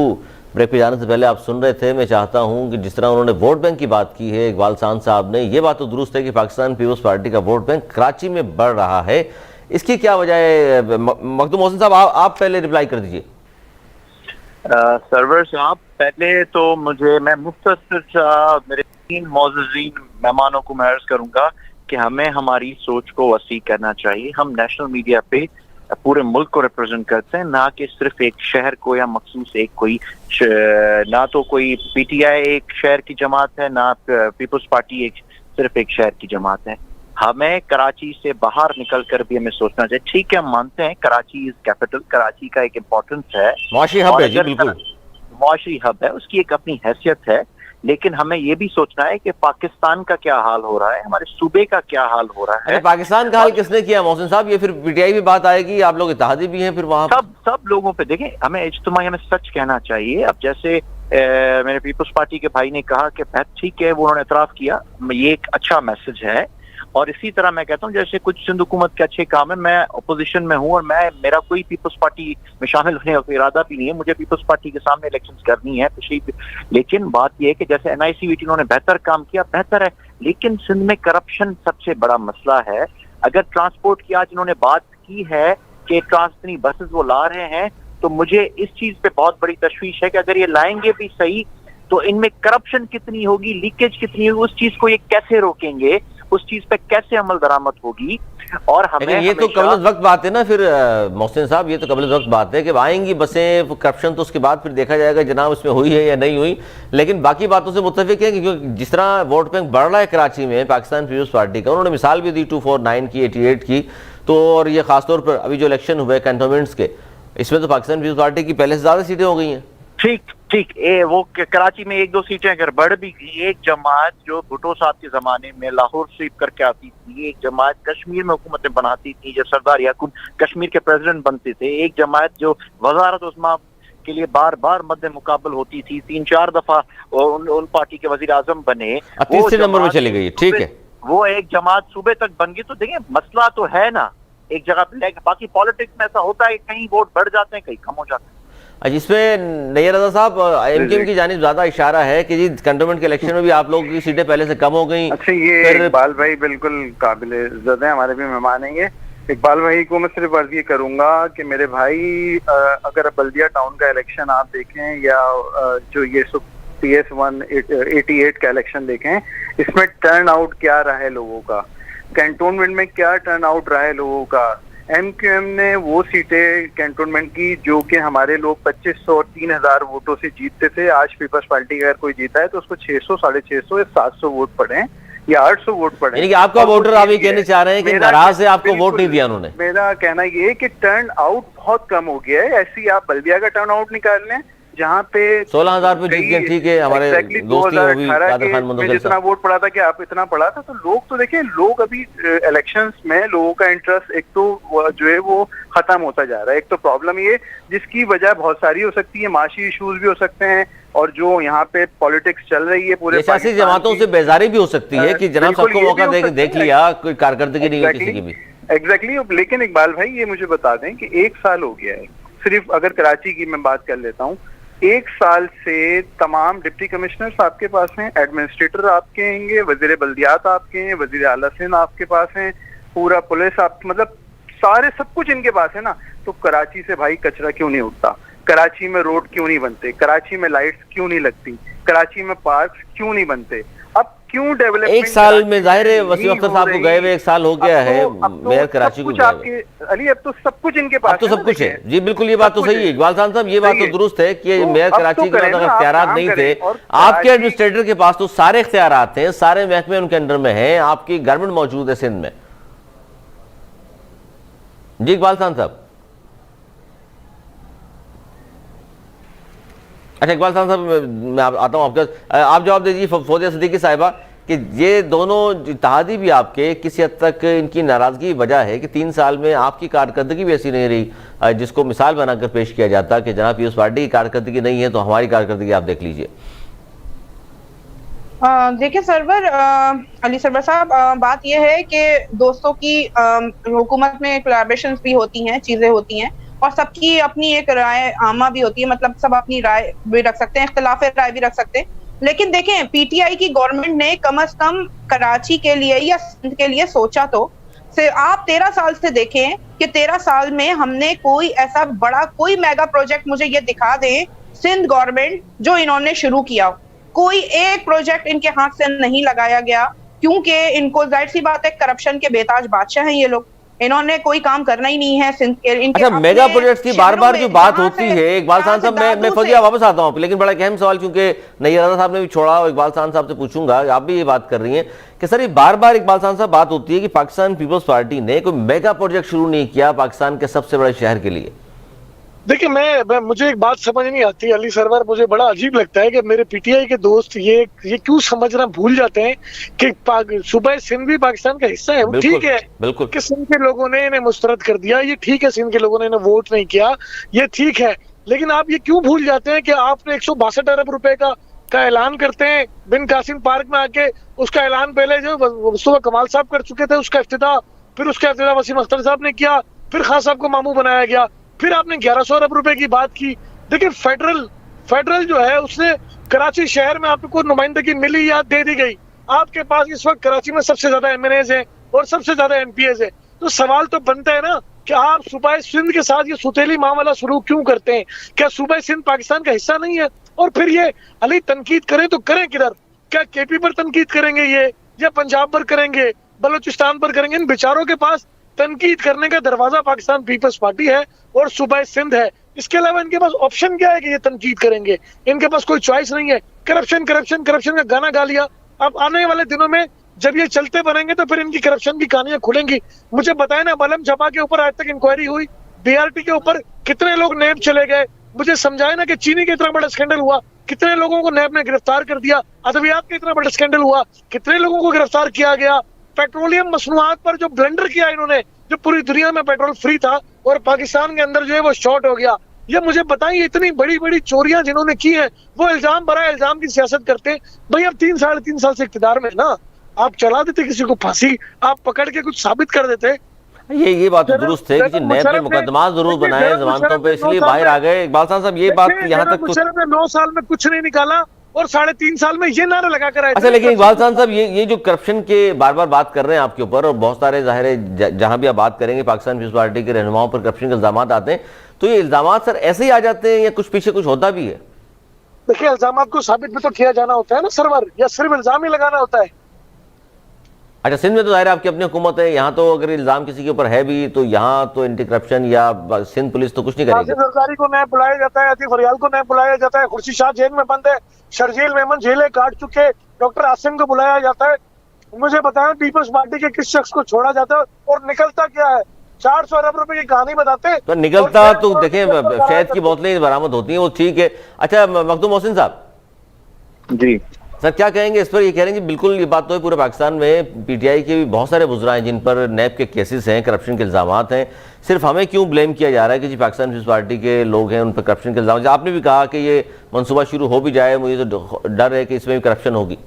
ब्रेक पे जाने से पहले आप सुन रहे थे, मैं चाहता हूं कि जिस तरह उन्होंने वोट बैंक की बात की है इकबाल सान साहब ने, ये बात तो दुरुस्त है कि पाकिस्तान पीपल्स पार्टी का वोट बैंक कराची में बढ़ रहा है, इसकी क्या वजह है? मखदूम मोहसिन साहब आप पहले रिप्लाई कर दीजिए। सरवर साहब, पहले तो मैं मुख्तसर मेरे 3 मौजूदीन मेहमानों को मैं अर्ज करूंगा कि हमें हमारी सोच को वसी करना चाहिए। हम नेशनल मीडिया पे पूरे मुल्क को रिप्रेजेंट करते हैं, ना कि सिर्फ एक शहर को या मखसूस एक कोई, ना तो कोई पीटीआई एक शहर की जमात है, ना पीपल्स पार्टी एक सिर्फ एक शहर की जमात है। हमें कराची से बाहर निकल कर भी हमें सोचना चाहिए। ठीक है, हम मानते हैं कराची इज कैपिटल, कराची का एक इम्पोर्टेंस है, मुआशी हब है जी, बिल्कुल मुआशी हब है, उसकी एक अपनी हैसियत है। लेकिन हमें ये भी सोचना है कि पाकिस्तान का क्या हाल हो रहा है, हमारे सूबे का क्या हाल हो रहा है। पाकिस्तान का हाल किसने किया मोहसिन साहब? ये फिर पीटीआई भी बात आएगी, आप लोग इत्तेहादी भी हैं, फिर वहां सब लोगों पे देखें, हमें इज्तिमाई हमें सच कहना चाहिए। अब जैसे मेरे पीपल्स पार्टी के भाई ने कहा कि ठीक है, वो उन्होंने एतराफ किया, ये एक अच्छा मैसेज है। और इसी तरह मैं कहता हूँ जैसे कुछ सिंध हुकूमत के अच्छे काम है, मैं अपोजिशन में हूँ और मेरा कोई पीपल्स पार्टी में शामिल होने का इरादा भी नहीं है, मुझे पीपल्स पार्टी के सामने इलेक्शंस करनी है लेकिन बात यह है कि जैसे NICVT उन्होंने बेहतर काम किया, बेहतर है, लेकिन सिंध में करप्शन सबसे बड़ा मसला है। अगर ट्रांसपोर्ट की आज इन्होंने बात की है कि इतनी बसेस वो ला रहे हैं, तो मुझे इस चीज पे बहुत बड़ी तशवीश है कि अगर ये लाएंगे भी सही, तो इनमें करप्शन कितनी होगी, लीकेज कितनी होगी, उस चीज को ये कैसे रोकेंगे, उस चीज पे कैसे अमल दरामद होगी। और हमें ये तो कबल वक्त बात है ना फिर मोहसिन साहब, ये तो कबल वक्त बात है कि आएंगी बसें, करप्शन तो उसके बाद फिर देखा जाएगा जनाब उसमें हुई है या नहीं हुई। लेकिन बाकी बातों से मुत्तफिक है कि जिस तरह वोट बैंक बढ़ रहा है कराची में पाकिस्तान पीपल्स पार्टी का, उन्होंने मिसाल भी दी 249 की, 88 की, तो और ये खासतौर पर अभी जो इलेक्शन हुए कैंटोनमेंट्स के, इसमें तो पाकिस्तान पीपल्स पार्टी की पहले से ज्यादा सीटें हो गई हैं। ठीक वो कराची में 1-2 सीटें अगर बढ़ भी गई, एक जमात जो भुट्टो साहब के जमाने में लाहौर स्वीप करके आती थी, एक जमात कश्मीर में हुकूमतें बनाती थी, जब सरदार याकूब कश्मीर के प्रेसिडेंट बनते थे, एक जमात जो वजारत उस्मा के लिए बार बार मद्दे मुकाबल होती थी, 3-4 दफा उन पार्टी के वजीर आजम बने, तीसरे नंबर में चली गई। ठीक है, वो एक जमात सूबे तक बन गई। तो देखिए मसला तो है ना एक जगह, बाकी पॉलिटिक्स में ऐसा होता है कहीं वोट बढ़ जाते हैं, कहीं कम हो जाते हैं। जिसमें नैयर रजा साहब MKM की जानिब ज्यादा इशारा है कि जी कंटोनमेंट के इलेक्शन में भी आप लोगों की सीटें पहले से कम हो गई। अच्छा, ये इकबाल भाई बिल्कुल काबिल इज्जत है, हमारे भी मेहमान हैं ये। इकबाल भाई को मैं सिर्फ अर्ज ये करूंगा कि मेरे भाई, अगर बल्दिया टाउन का इलेक्शन आप देखें या जो ये PS1 88 का इलेक्शन देखें, इसमें टर्न आउट क्या रहा है लोगों का, कैंटोनमेंट में क्या टर्न आउट रहा है लोगों का। MQM ने वो सीटें कैंटोनमेंट की जो कि हमारे लोग 2500 और 3000 वोटों से जीतते थे, आज पीपल्स पार्टी अगर कोई जीता है तो उसको 600, 650 या 700 वोट पड़े या 800 वोट पड़े। यानी कि आपका वोटर आप ये कहने चाह रहे हैं कि नाराज है, आपको वोट नहीं दिया उन्होंने। मेरा कहना ये है कि टर्न आउट बहुत कम हो गया है। ऐसे ही आप बल्दिया का टर्न आउट निकाल लें जहाँ पे 16,000 पे जीत गए, ठीक है, हमारे दोस्त में जितना वोट पड़ा था कि आप इतना पड़ा था, तो लोग तो देखें, लोग अभी इलेक्शंस में लोगों का इंटरेस्ट एक तो जो है वो खत्म होता जा रहा है। एक तो प्रॉब्लम ये जिसकी वजह बहुत सारी हो सकती है, माशी इश्यूज भी हो सकते हैं, और जो यहाँ पे पॉलिटिक्स चल रही है पूरे सियासी जमातों से बेजारी भी हो सकती है कि जनाब सबको मौका देख लिया, कोई कारकर्दगी नहीं हुई किसी की भी। एग्जैक्टली। लेकिन इकबाल भाई ये मुझे बता दें कि 1 साल हो गया है, सिर्फ अगर कराची की मैं बात कर लेता हूँ, 1 साल से तमाम डिप्टी कमिश्नर्स आपके पास हैं, एडमिनिस्ट्रेटर आपके हैं, वजीर बल्दियात आपके हैं, वजीर आला सिंध आपके पास हैं, पूरा पुलिस, आप मतलब सारे सब कुछ इनके पास है ना। तो कराची से भाई कचरा क्यों नहीं उठता, कराची में रोड क्यों नहीं बनते, कराची में लाइट्स क्यों नहीं लगती, कराची में पार्क क्यों नहीं बनते, अब क्यों डेवलपमेंट? एक साल में जाहिर है वसीम अख्तर साहब को गए हुए 1 साल हो गया है मेयर कराची को गए हुए। अली अब तो सब कुछ इनके पास, अब तो सब कुछ है जी, बिल्कुल ये बात तो सही है इकबाल खान साहब, ये बात तो दुरुस्त है कि मेयर कराची के पास अगर इख्तियारात नहीं थे, आपके एडमिनिस्ट्रेटर के पास तो सारे इख्तियारात थे, सारे महकमे उनके अंडर में हैं, आपकी गवर्नमेंट मौजूद है सिंध में। जी इकबाल खान साहब, अच्छा इकबाल खान साहब मैं आता हूँ आपके, आप जवाब दीजिए फौजिया सिद्दीकी साहिबा कि ये दोनों इत्तेहादी भी आपके किसी हद तक इनकी नाराजगी की वजह है कि 3 साल में आपकी कारकर्दगी भी ऐसी नहीं रही जिसको मिसाल बनाकर पेश किया जाता कि जनाब पीपल्स पार्टी की कारकर्दगी नहीं है तो हमारी कारकर्दगी आप देख लीजिए। देखिए सरवर, अली सरवर साहब, बात यह है कि दोस्तों की हुकूमत में कोलैबोरेशंस भी होती हैं, चीजें होती हैं और सबकी अपनी एक राय आमा भी होती है, मतलब सब अपनी राय भी रख सकते हैं, इख्तिलाफ राय भी रख सकते हैं। लेकिन देखें, पीटीआई की गवर्नमेंट ने कम से कम कराची के लिए या सिंध के लिए सोचा तो। से आप 13 साल से देखें कि 13 साल में हमने कोई ऐसा बड़ा कोई मेगा प्रोजेक्ट मुझे ये दिखा दें सिंध गवर्नमेंट जो इन्होंने शुरू किया, कोई एक प्रोजेक्ट इनके हाथ से नहीं लगाया गया, क्योंकि इनको जाहिर सी बात है करप्शन के बेताज बादशाह हैं ये लोग, इन्होंने कोई काम करना ही नहीं है सिंध के। अच्छा मेगा प्रोजेक्ट्स की बार बार जो बात होती है इकबाल खान साहब, मैं फौजिया वापस आता हूँ, लेकिन बड़ा अहम सवाल क्योंकि नैयरा साहब ने भी छोड़ा और इकबाल खान साहब से पूछूंगा, आप भी ये बात कर रही हैं कि सर ये बार बार इकबाल खान साहब बात होती है कि पाकिस्तान पीपल्स पार्टी ने कोई मेगा प्रोजेक्ट शुरू नहीं किया पाकिस्तान के सबसे बड़े शहर के लिए। देखिए मैं मुझे एक बात समझ नहीं आती अली सरवर, मुझे बड़ा अजीब लगता है कि मेरे पीटीआई के दोस्त ये क्यों समझना भूल जाते हैं कि सूबा सिंध भी पाकिस्तान का हिस्सा है। वो ठीक है बिल्कुल कि सिंध के लोगों ने इन्हें मुस्तरद कर दिया, ये ठीक है, सिंध के लोगों ने इन्हें वोट नहीं किया, ये ठीक है, लेकिन आप ये क्यों भूल जाते हैं कि आपने 162 अरब रुपए का ऐलान करते हैं बिन कासिम पार्क में आके, उसका ऐलान पहले जो सुबह कमाल साहब कर चुके थे उसका इफ्तिताह, फिर उसका इफ्तिताह वसीम अख्तर साहब ने किया, फिर खान साहब को मामू बनाया गया, फिर आपने 1100 अरब रुपए की बात की। देखिए फेडरल जो है उसने कराची शहर में आपको नुमाइंदगी मिली या दे दी गई, आपके पास इस वक्त कराची में सबसे ज्यादा एमएनएज हैं और सबसे ज्यादा एमपीएज है, तो सवाल तो बनता है ना कि आप सूबा सिंध के साथ ये सुतेली मामला शुरू क्यों करते हैं? क्या सूबा सिंध पाकिस्तान का हिस्सा नहीं है? और फिर ये अली तनकीद करें तो करें किधर? क्या केपी पर तनकीद करेंगे ये, या पंजाब पर करेंगे, बलोचिस्तान पर करेंगे? इन बेचारों के पास तनकीद करने का दरवाजा पाकिस्तान पीपल्स पार्टी है और सूबा सिंध है, इसके अलावा इनके पास ऑप्शन क्या है कि ये तनकीद करेंगे? इनके पास कोई चॉइस नहीं है। करप्शन करप्शन करप्शन का गाना गा लिया। अब आने वाले दिनों में जब ये चलते बनेंगे तो फिर इनकी करप्शन की कहानियां खुलेंगी। मुझे बताए ना, बलम छपा के ऊपर आज तक इंक्वायरी हुई, बीआरटी के ऊपर कितने लोग नैब चले गए, मुझे समझाए ना कि चीनी का इतना बड़ा स्कैंडल हुआ, कितने लोगों को नैब ने गिरफ्तार कर दिया, अद्वियात का इतना बड़ा स्कैंडल हुआ, कितने लोगों को गिरफ्तार किया गया, पेट्रोलियम मसनूआत पर जो ब्लेंडर किया इन्होंने, जो पूरी दुनिया में पेट्रोल फ्री था और पाकिस्तान के अंदर जो है वो शॉर्ट हो गया। ये मुझे बताइए, इतनी बड़ी बड़ी चोरियां जिन्होंने की हैं, वो इल्जाम भरा इल्जाम की सियासत करते हैं। भाई अब 3-3.5 साल से इख्तिदार में ना, आप चला देते किसी को फांसी, आप पकड़ के कुछ साबित कर देते। ये बात तो दुरुस्त है कि नैब ने मुकदमा जरूर बनाए जमानतों पे, इसलिए बाहर आ गए। इकबाल साहब ये बात यहाँ तक मुशर्रफ ने 9 साल में कुछ नहीं निकाला और 3.5 साल में ये नारा लगा कर आए। अच्छा, लेकिन इकबाल साहब ये जो करप्शन के बार बार बात कर रहे हैं आपके ऊपर, और बहुत सारे जाहिर है जहां भी आप बात करेंगे पाकिस्तान पीपल्स पार्टी के रहनुमाओं पर करप्शन के इल्जाम आते हैं, तो ये इल्जाम सर ऐसे ही आ जाते हैं या कुछ पीछे कुछ होता भी है? देखिए इल्जाम को साबित भी तो किया जाना होता है ना सरवर, या सिर्फ इल्जाम ही लगाना होता है? अच्छा, सिंध में तो जाहिर आपकी अपनी हुकूमत है, यहाँ तो अगर इल्जाम किसी के ऊपर है भी तो यहाँ तो एंटी करप्शन या सिंध पुलिस तो कुछ नहीं करेगी। सरकारी को नैब बुलाया जाता है, आतिफ फरियाल को नैब बुलाया जाता है, खुर्शीद शाह जेल में बंद है, शर्जील मेमन जेलें काट चुके, डॉक्टर आसिम को बुलाया जाता है। मुझे बताया पीपल्स पार्टी के किस शख्स को छोड़ा जाता है और निकलता क्या है? 400 अरब रुपए की कहानी बताते हैं। तो निकलता तो देखें शहद की बोतलें बरामद होती हैं, वो ठीक है। अच्छा मखदूम मोहसिन साहब जी सर, क्या कहेंगे इस पर? ये कह रहे हैं जी बिल्कुल ये बात तो है, पूरे पाकिस्तान में पीटीआई के भी बहुत सारे बुजुर्ग हैं जिन पर नैब के केसेस हैं, करप्शन के इल्जामात हैं, सिर्फ हमें क्यों ब्लेम किया जा रहा है कि जी पाकिस्तान पीपल्स पार्टी के लोग हैं उन पर करप्शन के इल्जाम? आपने भी कहा कि ये मनसूबा शुरू हो भी जाए, मुझे तो डर है कि इसमें भी करप्शन होगी।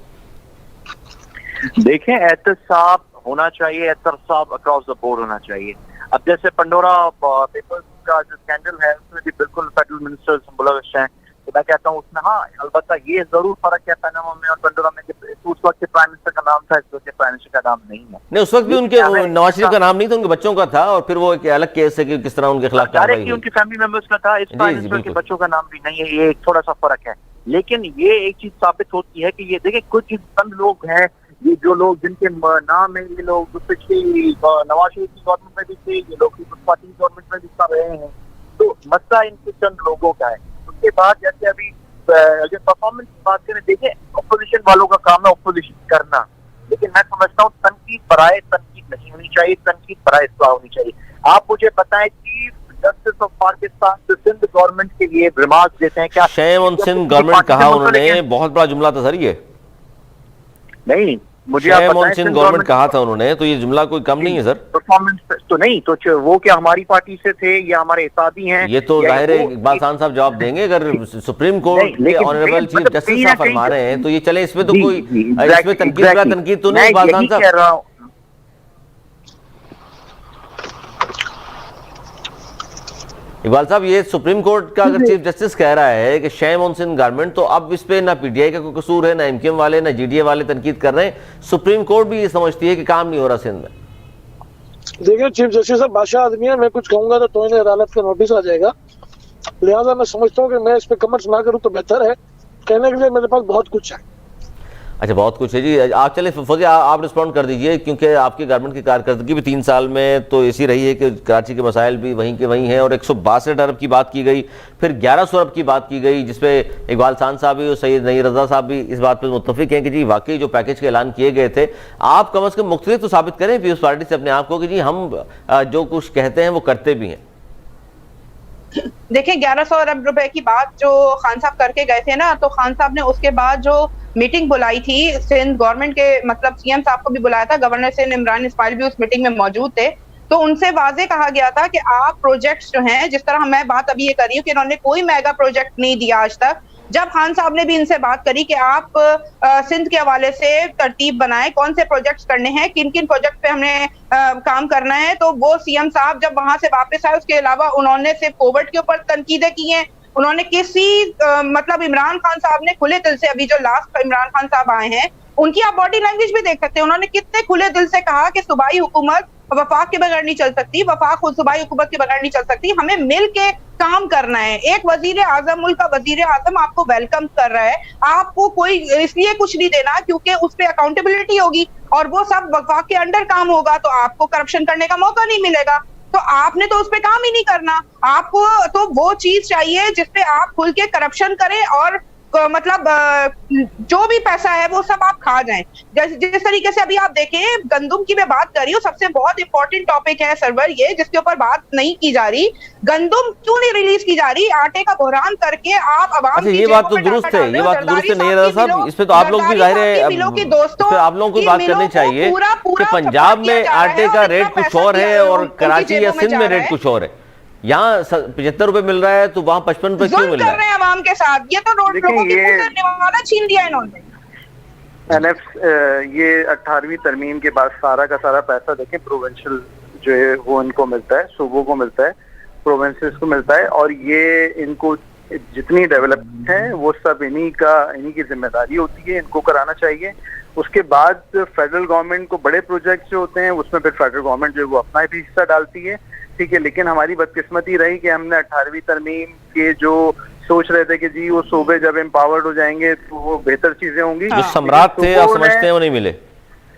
देखें, एहतसाब होना चाहिए, एहतसाब अक्रॉस द बोर्ड होना चाहिए। अब जैसे पंडोरा पेपर्स का जो स्कैंडल है उसमें भी बिल्कुल फेडरल मिनिस्टर्स मुलविस हैं, तो मैं कहता हूँ उसमें हाँ अलबत्ता ये जरूर फर्क है पनामा में और पंडोरा में कि उस वक्त के प्राइम मिनिस्टर का का नाम था, इस वक्त प्राइम मिनिस्टर का नाम नहीं है। नहीं, उस वक्त भी उनके नवाज शरीफ का नाम नहीं था, उनके बच्चों का था, और फिर वो एक अलग केस है कि किस तरह उनके खिलाफ कार्रवाई डायरेक्टली हुई। उनकी फैमिली मेंबर्स का था, इस प्राइम मिनिस्टर के बच्चों का नाम भी नहीं है। ये थोड़ा सा फर्क है, लेकिन ये एक चीज साबित होती है कि ये देखिए कुछ चंद लोग हैं, ये जो लोग जिनके नाम है, ये लोग पिछली नवाज शरीफ की गवर्नमेंट में भी थे, ये लोग पीपल्स पार्टी की गवर्नमेंट में भी कर रहे हैं, तो मसला इनके चंद लोगों का है। उसके बाद जैसे अभी अगर परफॉर्मेंस की बात करें, देखें अपोजिशन वालों का काम है अपोजिशन करना, लेकिन मैं समझता हूँ तनकीद बराए तनकीद नहीं होनी चाहिए, तनकीद बराए इस्लाह होनी चाहिए। आप मुझे बताएं चीफ जस्टिस ऑफ पाकिस्तान जो सिंध गवर्नमेंट के लिए रिमार्क देते हैं, क्या शेम ऑन सिंध गवर्नमेंट कहा उन्होंने, बहुत बड़ा जुमला था सर ये। नहीं, मुझे शेम ऑन सिंध गवर्नमेंट कहा था उन्होंने, तो ये जुमला कोई कम नहीं है सर। परफॉर्मेंस तो नहीं, तो वो क्या हमारी पार्टी से थे या हमारे इत्यादी हैं? ये तो जाहिर है इकबाल खान साहब जवाब देंगे। अगर सुप्रीम कोर्ट के ऑनरेबल चीफ जस्टिस साहब फरमा रहे हैं तो ये चले, इसमें तो कोई इसमें तनकीद तो नहीं इकबाल खान साहब। इकबाल साहब, ये सुप्रीम कोर्ट का अगर चीफ जस्टिस कह रहा है कि शेम ऑन सिंध गवर्नमेंट, तो अब इस पे ना पीटीआई का कोई कसूर है, ना एमक्यूएम वाले, ना जीडीए वाले तनकीद कर रहे हैं। सुप्रीम कोर्ट भी ये समझती है कि काम नहीं हो रहा सिंध में। देखिए चीफ जस्टिस साहब बादशाह आदमी है, मैं कुछ कहूंगा तो तौहीन अदालत का नोटिस आ जाएगा, लिहाजा मैं समझता हूँ कि मैं इस पे कमेंट्स ना करूँ तो बेहतर है। कहने के लिए मेरे पास बहुत कुछ है। अच्छा, बहुत कुछ है जी। आप चले फौजी, आप रिस्पॉन्ड कर दीजिए, क्योंकि आपकी गवर्नमेंट की कारकर्दगी भी 3 साल में तो ऐसी रही है कि कराची के मसाइल भी वहीं के वहीं हैं, और 162 अरब की बात की गई, फिर 1100 अरब की बात की गई, जिसपे इकबाल खान साहब भी और सैयद नईर रजा साहब भी इस बात पर मुत्तफिक हैं कि जी वाकई जो पैकेज के ऐलान किए गए थे, आप कम अज़ कम मुख्तलिफ तो साबित करें पीपल्स पार्टी से अपने आप को कि जी हम जो कुछ कहते हैं वो करते भी हैं। देखिए 1100 अरब रुपए की बात जो खान साहब करके गए थे ना, तो खान साहब ने उसके बाद जो मीटिंग बुलाई थी सिंध गवर्नमेंट के, मतलब सीएम साहब को भी बुलाया था, गवर्नर सिंध इमरान इस्माइल भी उस मीटिंग में मौजूद थे, तो उनसे वाजे कहा गया था कि आप प्रोजेक्ट्स जो हैं, जिस तरह मैं बात अभी ये कर रही हूँ कि इन्होंने कोई मेगा प्रोजेक्ट नहीं दिया आज तक, जब खान साहब ने भी इनसे बात करी कि आप सिंध के हवाले से तरतीब बनाएं, कौन से प्रोजेक्ट्स करने हैं, किन किन प्रोजेक्ट पे हमने काम करना है, तो वो सीएम साहब जब वहां से वापस आए, उसके अलावा उन्होंने सिर्फ कोविड के ऊपर तनकीदें की हैं। उन्होंने किसी मतलब इमरान खान साहब ने खुले दिल से, अभी जो लास्ट इमरान खान साहब आए हैं उनकी आप बॉडी लैंग्वेज भी देख सकते हैं, उन्होंने कितने खुले दिल से कहा कि सूबाई हुकूमत वफाक के बगैर नहीं चल सकती, वफाक खुद सूबाई हुकूमत के बगैर नहीं चल सकती, हमें मिल के काम करना है। एक वजीर आजम, मुल्क का वजीर आजम आपको वेलकम कर रहा है, आपको कोई इसलिए कुछ नहीं देना क्योंकि उस पर अकाउंटेबिलिटी होगी और वो सब वफाक के अंडर काम होगा, तो आपको करप्शन करने का मौका नहीं मिलेगा, तो आपने तो उस पे काम ही नहीं करना। आपको तो वो चीज चाहिए जिसपे आप खुल के करप्शन करें और मतलब जो भी पैसा है वो सब आप खा जाएं। जिस तरीके से अभी आप देखें, गंदुम की मैं बात कर रही हूँ, सबसे बहुत इंपॉर्टेंट टॉपिक है सरवर ये, जिसके ऊपर बात नहीं की जा रही, गंदुम क्यों नहीं रिलीज की जा रही, आटे का बहरान करके आप आवाम की ये बात तो दुरुस्त है, ये बात तो दुरुस्त है नहीं रहा साहब, इस पे तो आप लोग भी जाहिर है दोस्तों आप लोगों को बात करनी चाहिए कि पंजाब में आटे का रेट कुछ और है और कराची या सिंध में रेट कुछ और है। यहाँ 75 रुपए मिल रहा है तो वहाँ 55 रुपए क्यों मिल रहा है? आवाम के साथ ये तो लोगों की करने वाला छीन लिया इन्होंने। ये 18वीं तरमीम के बाद सारा का सारा पैसा देखें प्रोविंशियल जो है वो इनको मिलता है, सूबों को मिलता है, प्रोविंसेस को मिलता है, और ये इनको जितनी डेवलपमेंट है वो सब इन्हीं की जिम्मेदारी होती है, इनको कराना चाहिए। उसके बाद फेडरल गवर्नमेंट को बड़े प्रोजेक्ट जो होते हैं उसमें फिर फेडरल गवर्नमेंट जो है वो अपना भी हिस्सा डालती है, ठीक है। लेकिन हमारी बदकिस्मती रही कि हमने 18वीं तरमीम के जो सोच रहे थे कि जी वो सूबे जब एम्पावर्ड हो जाएंगे तो वो बेहतर चीजें होंगी, जो सम्राट थे आप समझते हैं वो नहीं मिले,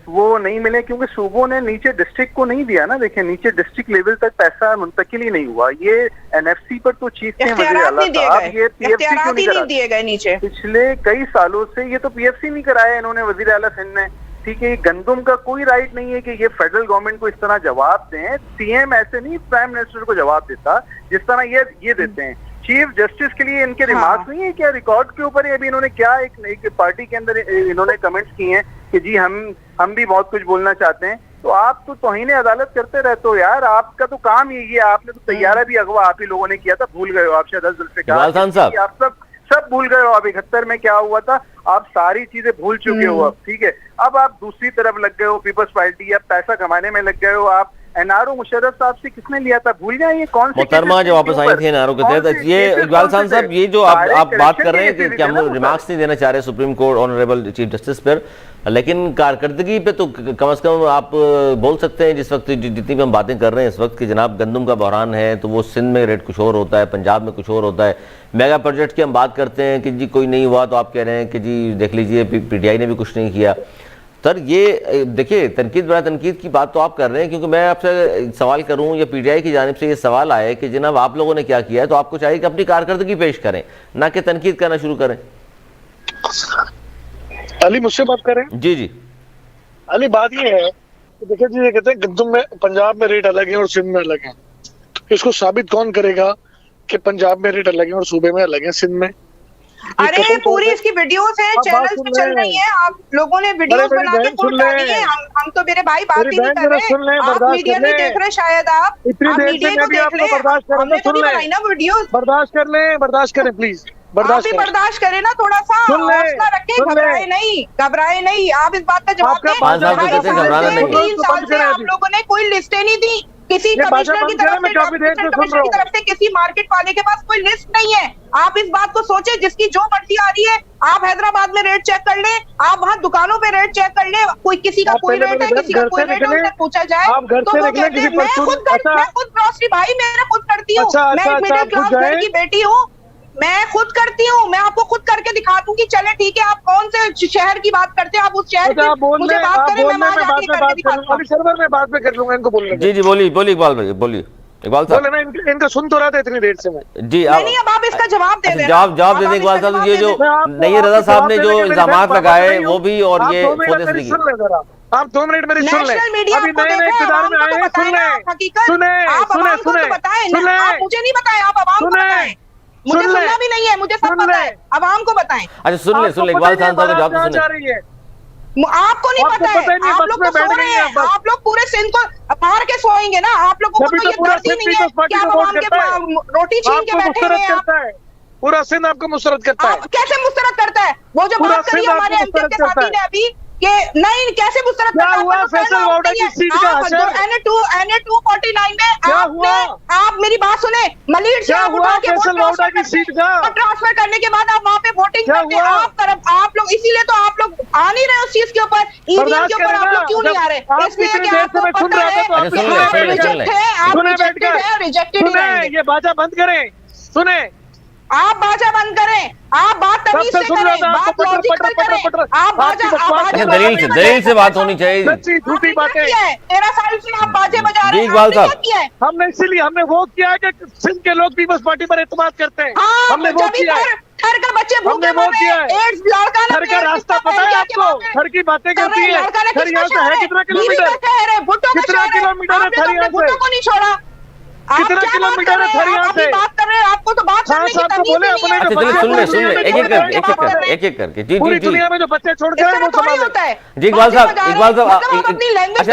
वो नहीं मिले क्योंकि सूबों ने नीचे डिस्ट्रिक्ट को नहीं दिया ना। देखिए नीचे डिस्ट्रिक्ट लेवल तक पैसा मुंतकिल ही नहीं हुआ। ये एनएफसी पर तो चीफ थे वज़ीर आला साहब, ये पीएफसी क्यों नहीं दिए गए नीचे? पिछले कई सालों से ये तो पीएफसी नहीं कराया इन्होंने, वज़ीर आला सिंध ने, ठीक है। गंदुम का कोई राइट नहीं है कि ये फेडरल गवर्नमेंट को इस तरह जवाब दें। सीएम ऐसे नहीं प्राइम मिनिस्टर को जवाब देता जिस तरह ये देते हैं। चीफ जस्टिस के लिए इनके रिमार्क्स नहीं है क्या रिकॉर्ड के ऊपर है? अभी इन्होंने क्या एक पार्टी के अंदर इन्होंने कमेंट्स किए हैं कि जी हम भी बहुत कुछ बोलना चाहते हैं। तो आप तो तौहीन अदालत करते रहते हो यार, आपका तो काम यही है। आपने तो तैयारा भी अगवा आप ही लोगों ने किया था, भूल गए हो आप शायद जुल्फ़िकार, आप सब भूल गए हो। अब 71 में क्या हुआ था आप सारी चीजें भूल चुके हो अब, ठीक है। अब आप दूसरी तरफ लग गए हो, पीपल्स पार्टी, अब पैसा कमाने में लग गए हो। आप एनआरओ मुशर्रफ साहब से किसने लिया था, भूल जाए ये कौन से मोहतरमा जो वापस आई थी एनआरओ के तहत। ये इकबाल खान साहब, ये जो आप बात कर रहे हैं कि हम रिमार्क्स नहीं देना चाह रहे supreme court honourable chief justice पर, लेकिन कारकर्दगी पे तो कम से कम आप बोल सकते हैं। जिस वक्त जितनी भी हम बातें कर रहे हैं इस वक्त कि जनाब गंदम का बहरान है तो वो सिंध में रेट कुछ और होता है, पंजाब में कुछ और होता है। मेगा प्रोजेक्ट की हम बात करते हैं कि जी कोई नहीं हुआ तो आप कह रहे हैं कि जी देख लीजिए पीटीआई ने भी कुछ नहीं किया। सर ये देखिए तनकीद बड़ा तनकीद की बात तो आप कर रहे हैं, क्योंकि मैं आपसे सवाल करूं या पीटीआई की जानिब से ये सवाल आए कि जनाब आप लोगों ने क्या किया है, तो आपको चाहिए कि अपनी कारकर्दगी पेश करें, ना कि तनकीद करना शुरू करें। अली मुझसे बात करें। जी जी अली बात ये है कि देखिए जी, ये कहते हैं गंदम में पंजाब में रेट अलग है और सिंध में अलग है। इसको साबित कौन करेगा कि पंजाब में रेट अलग है और सूबे में अलग है, सिंध में? अरे पूरी इसकी वीडियोस हैं, चैनल्स पे चल रही हैं, आप लोगों ने वीडियोस बना के पोस्ट डाली है। हम तो मेरे भाई बात भी नहीं कर रहे, आप मीडिया नहीं देख रहे शायद, आप मीडिया को देख ले, हमने तो नहीं बनाई ना वीडियोस। बर्दाश्त करें प्लीज, आप भी बर्दाश्त करें ना, थोड़ा सा हौसला रखें, घबराए नहीं। आप इस बात का जवाब दें। 5 साल से 3 साल से आप लोगों ने कोई लिस्टें नहीं दी किसी कमिश्नर की तरफ से, किसी मार्केट वाले के पास कोई लिस्ट नहीं है। आप इस बात को सोचे, जिसकी जो मर्जी आ रही है, आप हैदराबाद में रेट चेक कर लें, आप वहाँ दुकानों पे रेट चेक कर लें, कोई किसी का कोई रेट है, किसी का कोई रेट है, उनसे पूछा जाए तो वो कहते हैं मैं खुद ग्रोसरी भाई मैं खुद करती हूँ, मैं एक मिडिल क्लास घर की बेटी हूँ, मैं खुद करती हूँ, मैं आपको खुद करके दिखा दूंगी। चले ठीक है, आप कौन से शहर की बात करते हैं, आप उस शहर की मुझे बात करें, मैं वहां जाके करके दिखाऊंगा। सर्वर में बात में कर लूंगा, इनको बोलने। जी बोलिए इकबाल भाई, बोलिए इकबाल साहब। मैं इनका सुन तो रहा था इतनी देर से मैं। जी नहीं, अब आप इसका जवाब दे दें। जवाब दे दें इकबाल साहब। ये जो नई रजा साहब ने जो इल्जामात लगाए वो भी, और ये आप 2 मिनट मेरी सुन लें। अभी नए इक़्तिदार में आए हैं, सुने आप मुझे नहीं बताएं, आप आवाम को बताएं। मुझे सुनना भी नहीं है, मुझे सब पता है, आवाम को बताएं। अच्छा सुन ले इकबाल साहब का जवाब तो सुने। आपको नहीं पता है, आप लोग तो सो रहे हैं, आप लोग पूरे सिंध को मार के सोएंगे ना, आप लोगों को तो ये दर्द ही नहीं है कि आप आवाम के रोटी छीन के बैठे हैं। पूरा सिंध आपको मुस्तरद करता है। कैसे मुस्तरद करता है? वो जो बात करी हमारे एमपी के साथी ने अभी कि नहीं, कैसे मुस्तरद करता है? NA-249 में आप मेरी बात सुने, मलिर से उठा के ट्रांसफर करने के बाद आप वहाँ पे वोटिंग करते हैं। आप लोग इसीलिए तो आप लोग आ नहीं रहे उस चीज के ऊपर, ईवीएम के ऊपर आप लोग क्यों नहीं आ रहे? इसलिए कि आपको पता है आप रिजेक्टेड है। ये बाजा बंद करें, सुने, आप बाजा बंद करें, आप बात तमीज से करें, बात लॉजिकल करें, आप बाजा दलील से बात होनी चाहिए। झूठी बातें 13 साल से आप बाजे बजा रहे हैं। इकबाल साहब, हमने इसीलिए हमने वो किया है कि सिंध के लोग पीपल्स पार्टी पर एतमाद करते हैं। हमने वो किया है। घर का बच्चे भूखे मर रहे हैं, एड्स लड़का घर का रास्ता पता है आपको? घर की बातें करती है। घर यहाँ से है कितना किलोमीटर? कितना किलोमीटर है घर यहाँ से? को नहीं छोड़ा। कितना किलोमीटर है घर यहाँ से? बात कर रहे हैं, आपको तो बात करने की तमीज नहीं है। सुन ले एक एक करके। जी पूरी दुनिया में जो बच्चे छोड़ के वो थोड़ी होता है। जी इकबाल साहब अपनी लैंग्वेज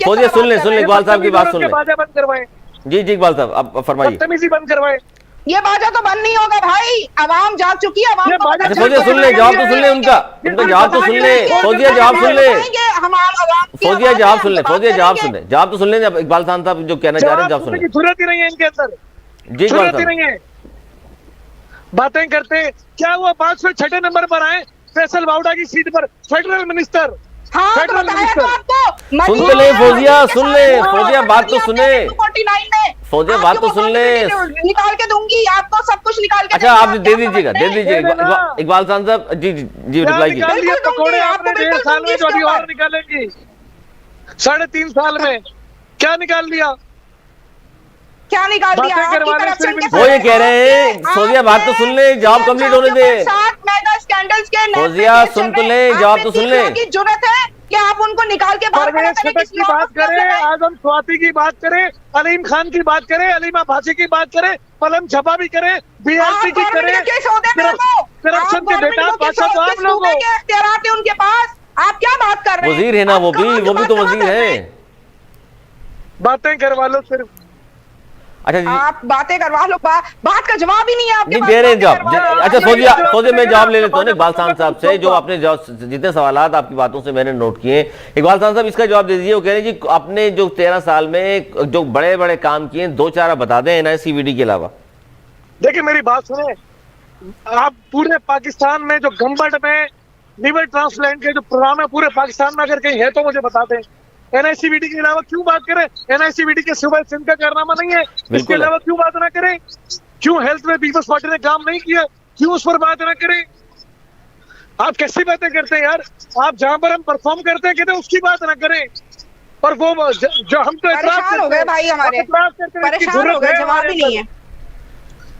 सोचिए, सुन ले इकबाल साहब की बात सुन ले। बाजा बंद करवाएं। जी इकबाल साहब आप फरमाइए। बदतमीजी बंद करवाएं। ये बाजा तो बंद नहीं होगा भाई, आवाम जाग चुकी है। आवाम फौजिया सुन ले, जवाब तो सुन ले उनका जवाब तो सुन ले। फौजिया जवाब सुन ले, फौजिया जवाब सुन ले, फौजिया जवाब सुन ले, जवाब तो सुन ले। इकबाल खान साहब जो कहना चाह रहे हैं जवाब सुन ले। जरूरत ही नहीं है इनके अंदर, जी जरूरत ही नहीं है। बातें करते क्या हुआ? 506 नंबर पर आए फैसल वाउडा की सीट पर, फेडरल मिनिस्टर। हाँ, तो बताया था आपको। सुन तो ले फौजिया, सुन ले फौजिया, बात तो सुने। 49 में फौजिया बात तो सुन ले। निकाल के दूंगी आपको, सब कुछ निकाल के। अच्छा आप दे दीजिएगा इकबाल खान साहब। जी रिप्लाई कीजिए। पकौड़े आपने 1.5 साल में जो अभी और निकालेंगी, 3.5 साल में क्या निकाल लिया? क्या निकाल दिया? वो ये कह रहे हैं फौजिया बात तो सुन ले, जवाब कंप्लीट होने दे। 7 मेगा स्कैंडल्स के फौजिया सुन तो ले, जवाब तो सुन ले। की जरूरत है कि आप उनको निकाल के बाहर की बात करें, आजम स्वाति की बात करें, अलीम खान की बात करें, अलीमा भाची की बात करें, पलम छपा भी करें, बीआरसी की करें, करप्शन के बेटा बादशाह तो आप लोग हो उनके पास। आप क्या बात कर रहे हैं? वजीर है ना वो भी तो वजीर है। बातें करवा लो सिर्फ। अच्छा जी, आप बातें करवा लो, बात का जवाब ही नहीं है आपके नहीं पास, दे रहे हैं बातें जवाब। करवा लो। अच्छा नहीं, फौजी मैं जवाब ले लेता हूँ इकबाल खान साहब से, जो आपने जितने सवालात आपकी बातों से मैंने नोट किए। इकबाल खान साहब इसका जवाब दे दीजिए। वो कह रहे हैं जी आपने जो 13 साल में जो बड़े बड़े काम किए, दो चार आप बता दें NICVD के अलावा। देखिए मेरी बात सुने, आप पूरे पाकिस्तान में जो गंबट में लिवर ट्रांसप्लांट के जो प्रोग्राम है पूरे पाकिस्तान में अगर कहीं है तो मुझे बता दें। NICVD के अलावा क्यों बात करें? NICVD के सिवाय सिंध का कारनामा नहीं है, इसके अलावा क्यों बात ना करें? क्यों हेल्थ में पीपल्स पार्टी ने काम नहीं किया, क्यों उस पर बात ना करें? आप कैसी बातें करते हैं यार? आप जहां पर हम परफॉर्म करते हैं कहते हैं उसकी बात ना करें, पर वो जो हम तो परेशान हो गए भाई, हमारे परेशान हो गए, जवाब ही नहीं है।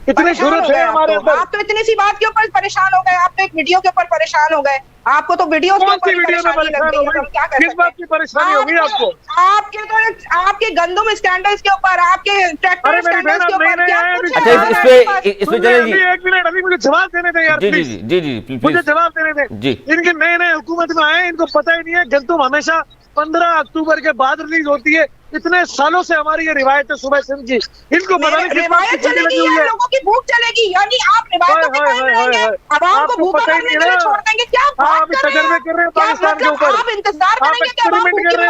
इतनी जरूरत है हमारे अंदर। आप तो इतनी सी बात के ऊपर परेशान हो गए, आप तो एक वीडियो के ऊपर परेशान हो गए, आपको तो वीडियो के ऊपर परेशानी लग गई है, हम क्या कर किस बात की परेशानी होगी आपको? आपके तो आपके गंदम स्कैंडल्स के ऊपर, आपके ट्रैक्टर स्कैंडल्स के ऊपर क्या कुछ है? अच्छा इसमें चले जी, एक मिनट अभी मुझे जवाब देने दें यार, जी जी प्लीज जी जी जी मुझे जवाब देने दें जी। इनके नए नए हुकूमत में आए, इनको पता ही नहीं है गंदम हमेशा 15 अक्टूबर के बाद रिलीज होती है। इतने सालों से हमारी ये रिवायत है सुबह सिंध की, इनको पता नहीं रिवायत चलेगी या लोगों की भूख चलेगी? यानी आप रिवायतों के कायम रहेंगे, आवाम को भूखा मरने के लिए छोड़ देंगे? क्या बात कर रहे हैं? पाकिस्तान के ऊपर आप इंतजार करेंगे कि आवाम भूखी मरे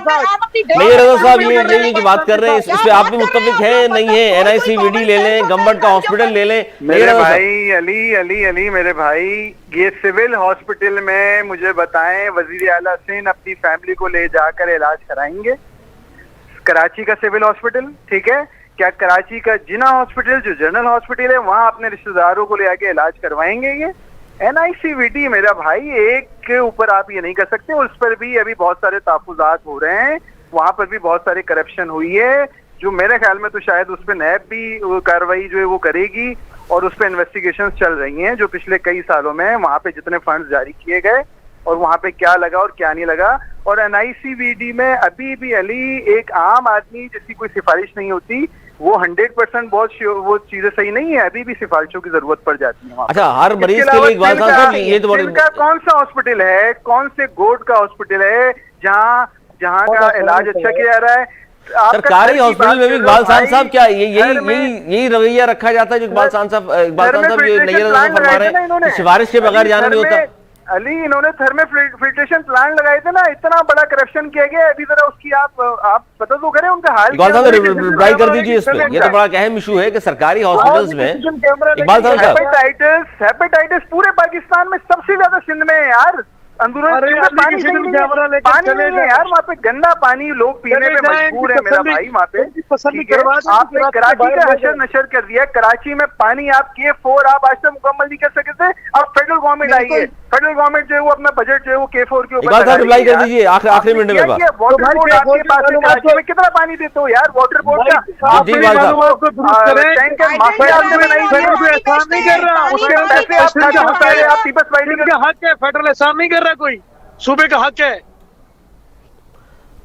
और आप अपनी नहीं रजा साहब यही की बात कर रहे हैं, इस पे आप भी मुत्तफिक है नहीं है? NICVD ले लें, गवर्नमेंट का हॉस्पिटल ले लें। मेरे भाई अली मेरे भाई, ये सिविल हॉस्पिटल में मुझे बताएं वजीर आला सिंध अपनी फैमिली को ले जाकर इलाज कराएंगे? कराची का सिविल हॉस्पिटल, ठीक है, क्या कराची का जिना हॉस्पिटल जो जनरल हॉस्पिटल है वहां अपने रिश्तेदारों को ले आके इलाज करवाएंगे? ये NICVD मेरा भाई एक के ऊपर आप ये नहीं कर सकते। उस पर भी अभी बहुत सारे तहफुजात हो रहे हैं, वहां पर भी बहुत सारे करप्शन हुई है, जो मेरे ख्याल में तो शायद उस पर नैब भी कार्रवाई जो है वो करेगी, और उस पर इन्वेस्टिगेशन चल रही हैं जो पिछले कई सालों में वहां पे जितने फंड्स जारी किए गए और वहां पे क्या लगा और क्या नहीं लगा। और NICVD में अभी भी अली एक आम आदमी जिसकी कोई सिफारिश नहीं होती, वो 100% वो चीजें सही नहीं है, अभी भी सिफारिशों की जरूरत पड़ जाती है। अच्छा हर मरीज के लिए इकबाल साहब ये तो इनका कौन सा हॉस्पिटल है, कौन से गोड का हॉस्पिटल है जहाँ का इलाज अच्छा किया जा रहा है? सरकारी हॉस्पिटल में भी इकबाल खान साहब क्या यही रवैया रखा जाता है जो इकबाल खान साहब ये नैयर फरमा रहे हैं, सिफारिश के बगैर जाना नहीं होता? अली इन्होंने थर्मल फिल्ट्रेशन प्लांट लगाए थे ना, इतना बड़ा करप्शन किया गया, अभी जरा उसकी आप पता तो करें उनका हाल। इकबाल साहब रिप्लाई कर दीजिए इस पे, ये तो बड़ा अहम इशू है कि सरकारी हॉस्पिटल्स में इकबाल साहब हेपेटाइटिस पूरे पाकिस्तान में सबसे ज्यादा सिंध में है यार। अंदरूनी पानी नहीं है यार, वहाँ पे गंदा पानी लोग पीने पे मजबूर है मेरा भाई। वहाँ पे आपने कराची का हशर नशर कर दिया, कराची में पानी आप K4 आप आज तक मुकम्मल नहीं कर सके थे, अब फेडरल गवर्नमेंट आई है, फेडरल गवर्नमेंट जो है वो अपना बजट जो है वो K4 के ऊपर रिप्लाई कर दीजिए आखिरी मिनट में। वाटर बोर्ड आपके पास है, कराची में कितना पानी देते हो यार वाटर बोर्ड का? फेडरल एहसान नहीं कर रहा, कोई सूबे का हक है।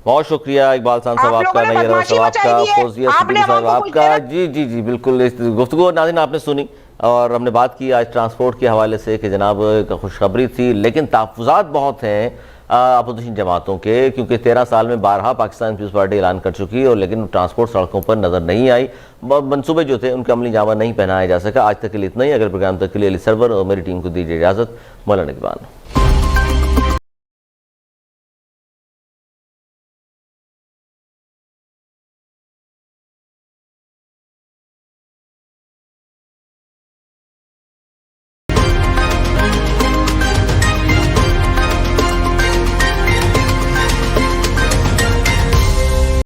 बहुत शुक्रिया इकबाल खान साहब आपका, नैयर साहब आपका, फौजिया सिद्दीकी साहब आपका। जी जी जी बिल्कुल, इस गुफ्तगू नाज़रीन आपने सुनी और हमने बात की आज ट्रांसपोर्ट के हवाले से कि जनाब खुशखबरी थी, लेकिन तहफ़्फ़ुज़ात बहुत हैं अपोजिशन जमातों के, क्योंकि 13 साल में बारहा पाकिस्तान पीपल्स पार्टी ऐलान कर चुकी है और लेकिन ट्रांसपोर्ट सड़कों पर नज़र नहीं आई, मनसूबे जो थे उनका अमली जामा नहीं पहनाया जा सका। आज तक के लिए इतना ही। अगर प्रोग्राम तक के लिए अली सरवर और मेरी टीम को दीजिए इजाज़त। मौलाना निगहबान।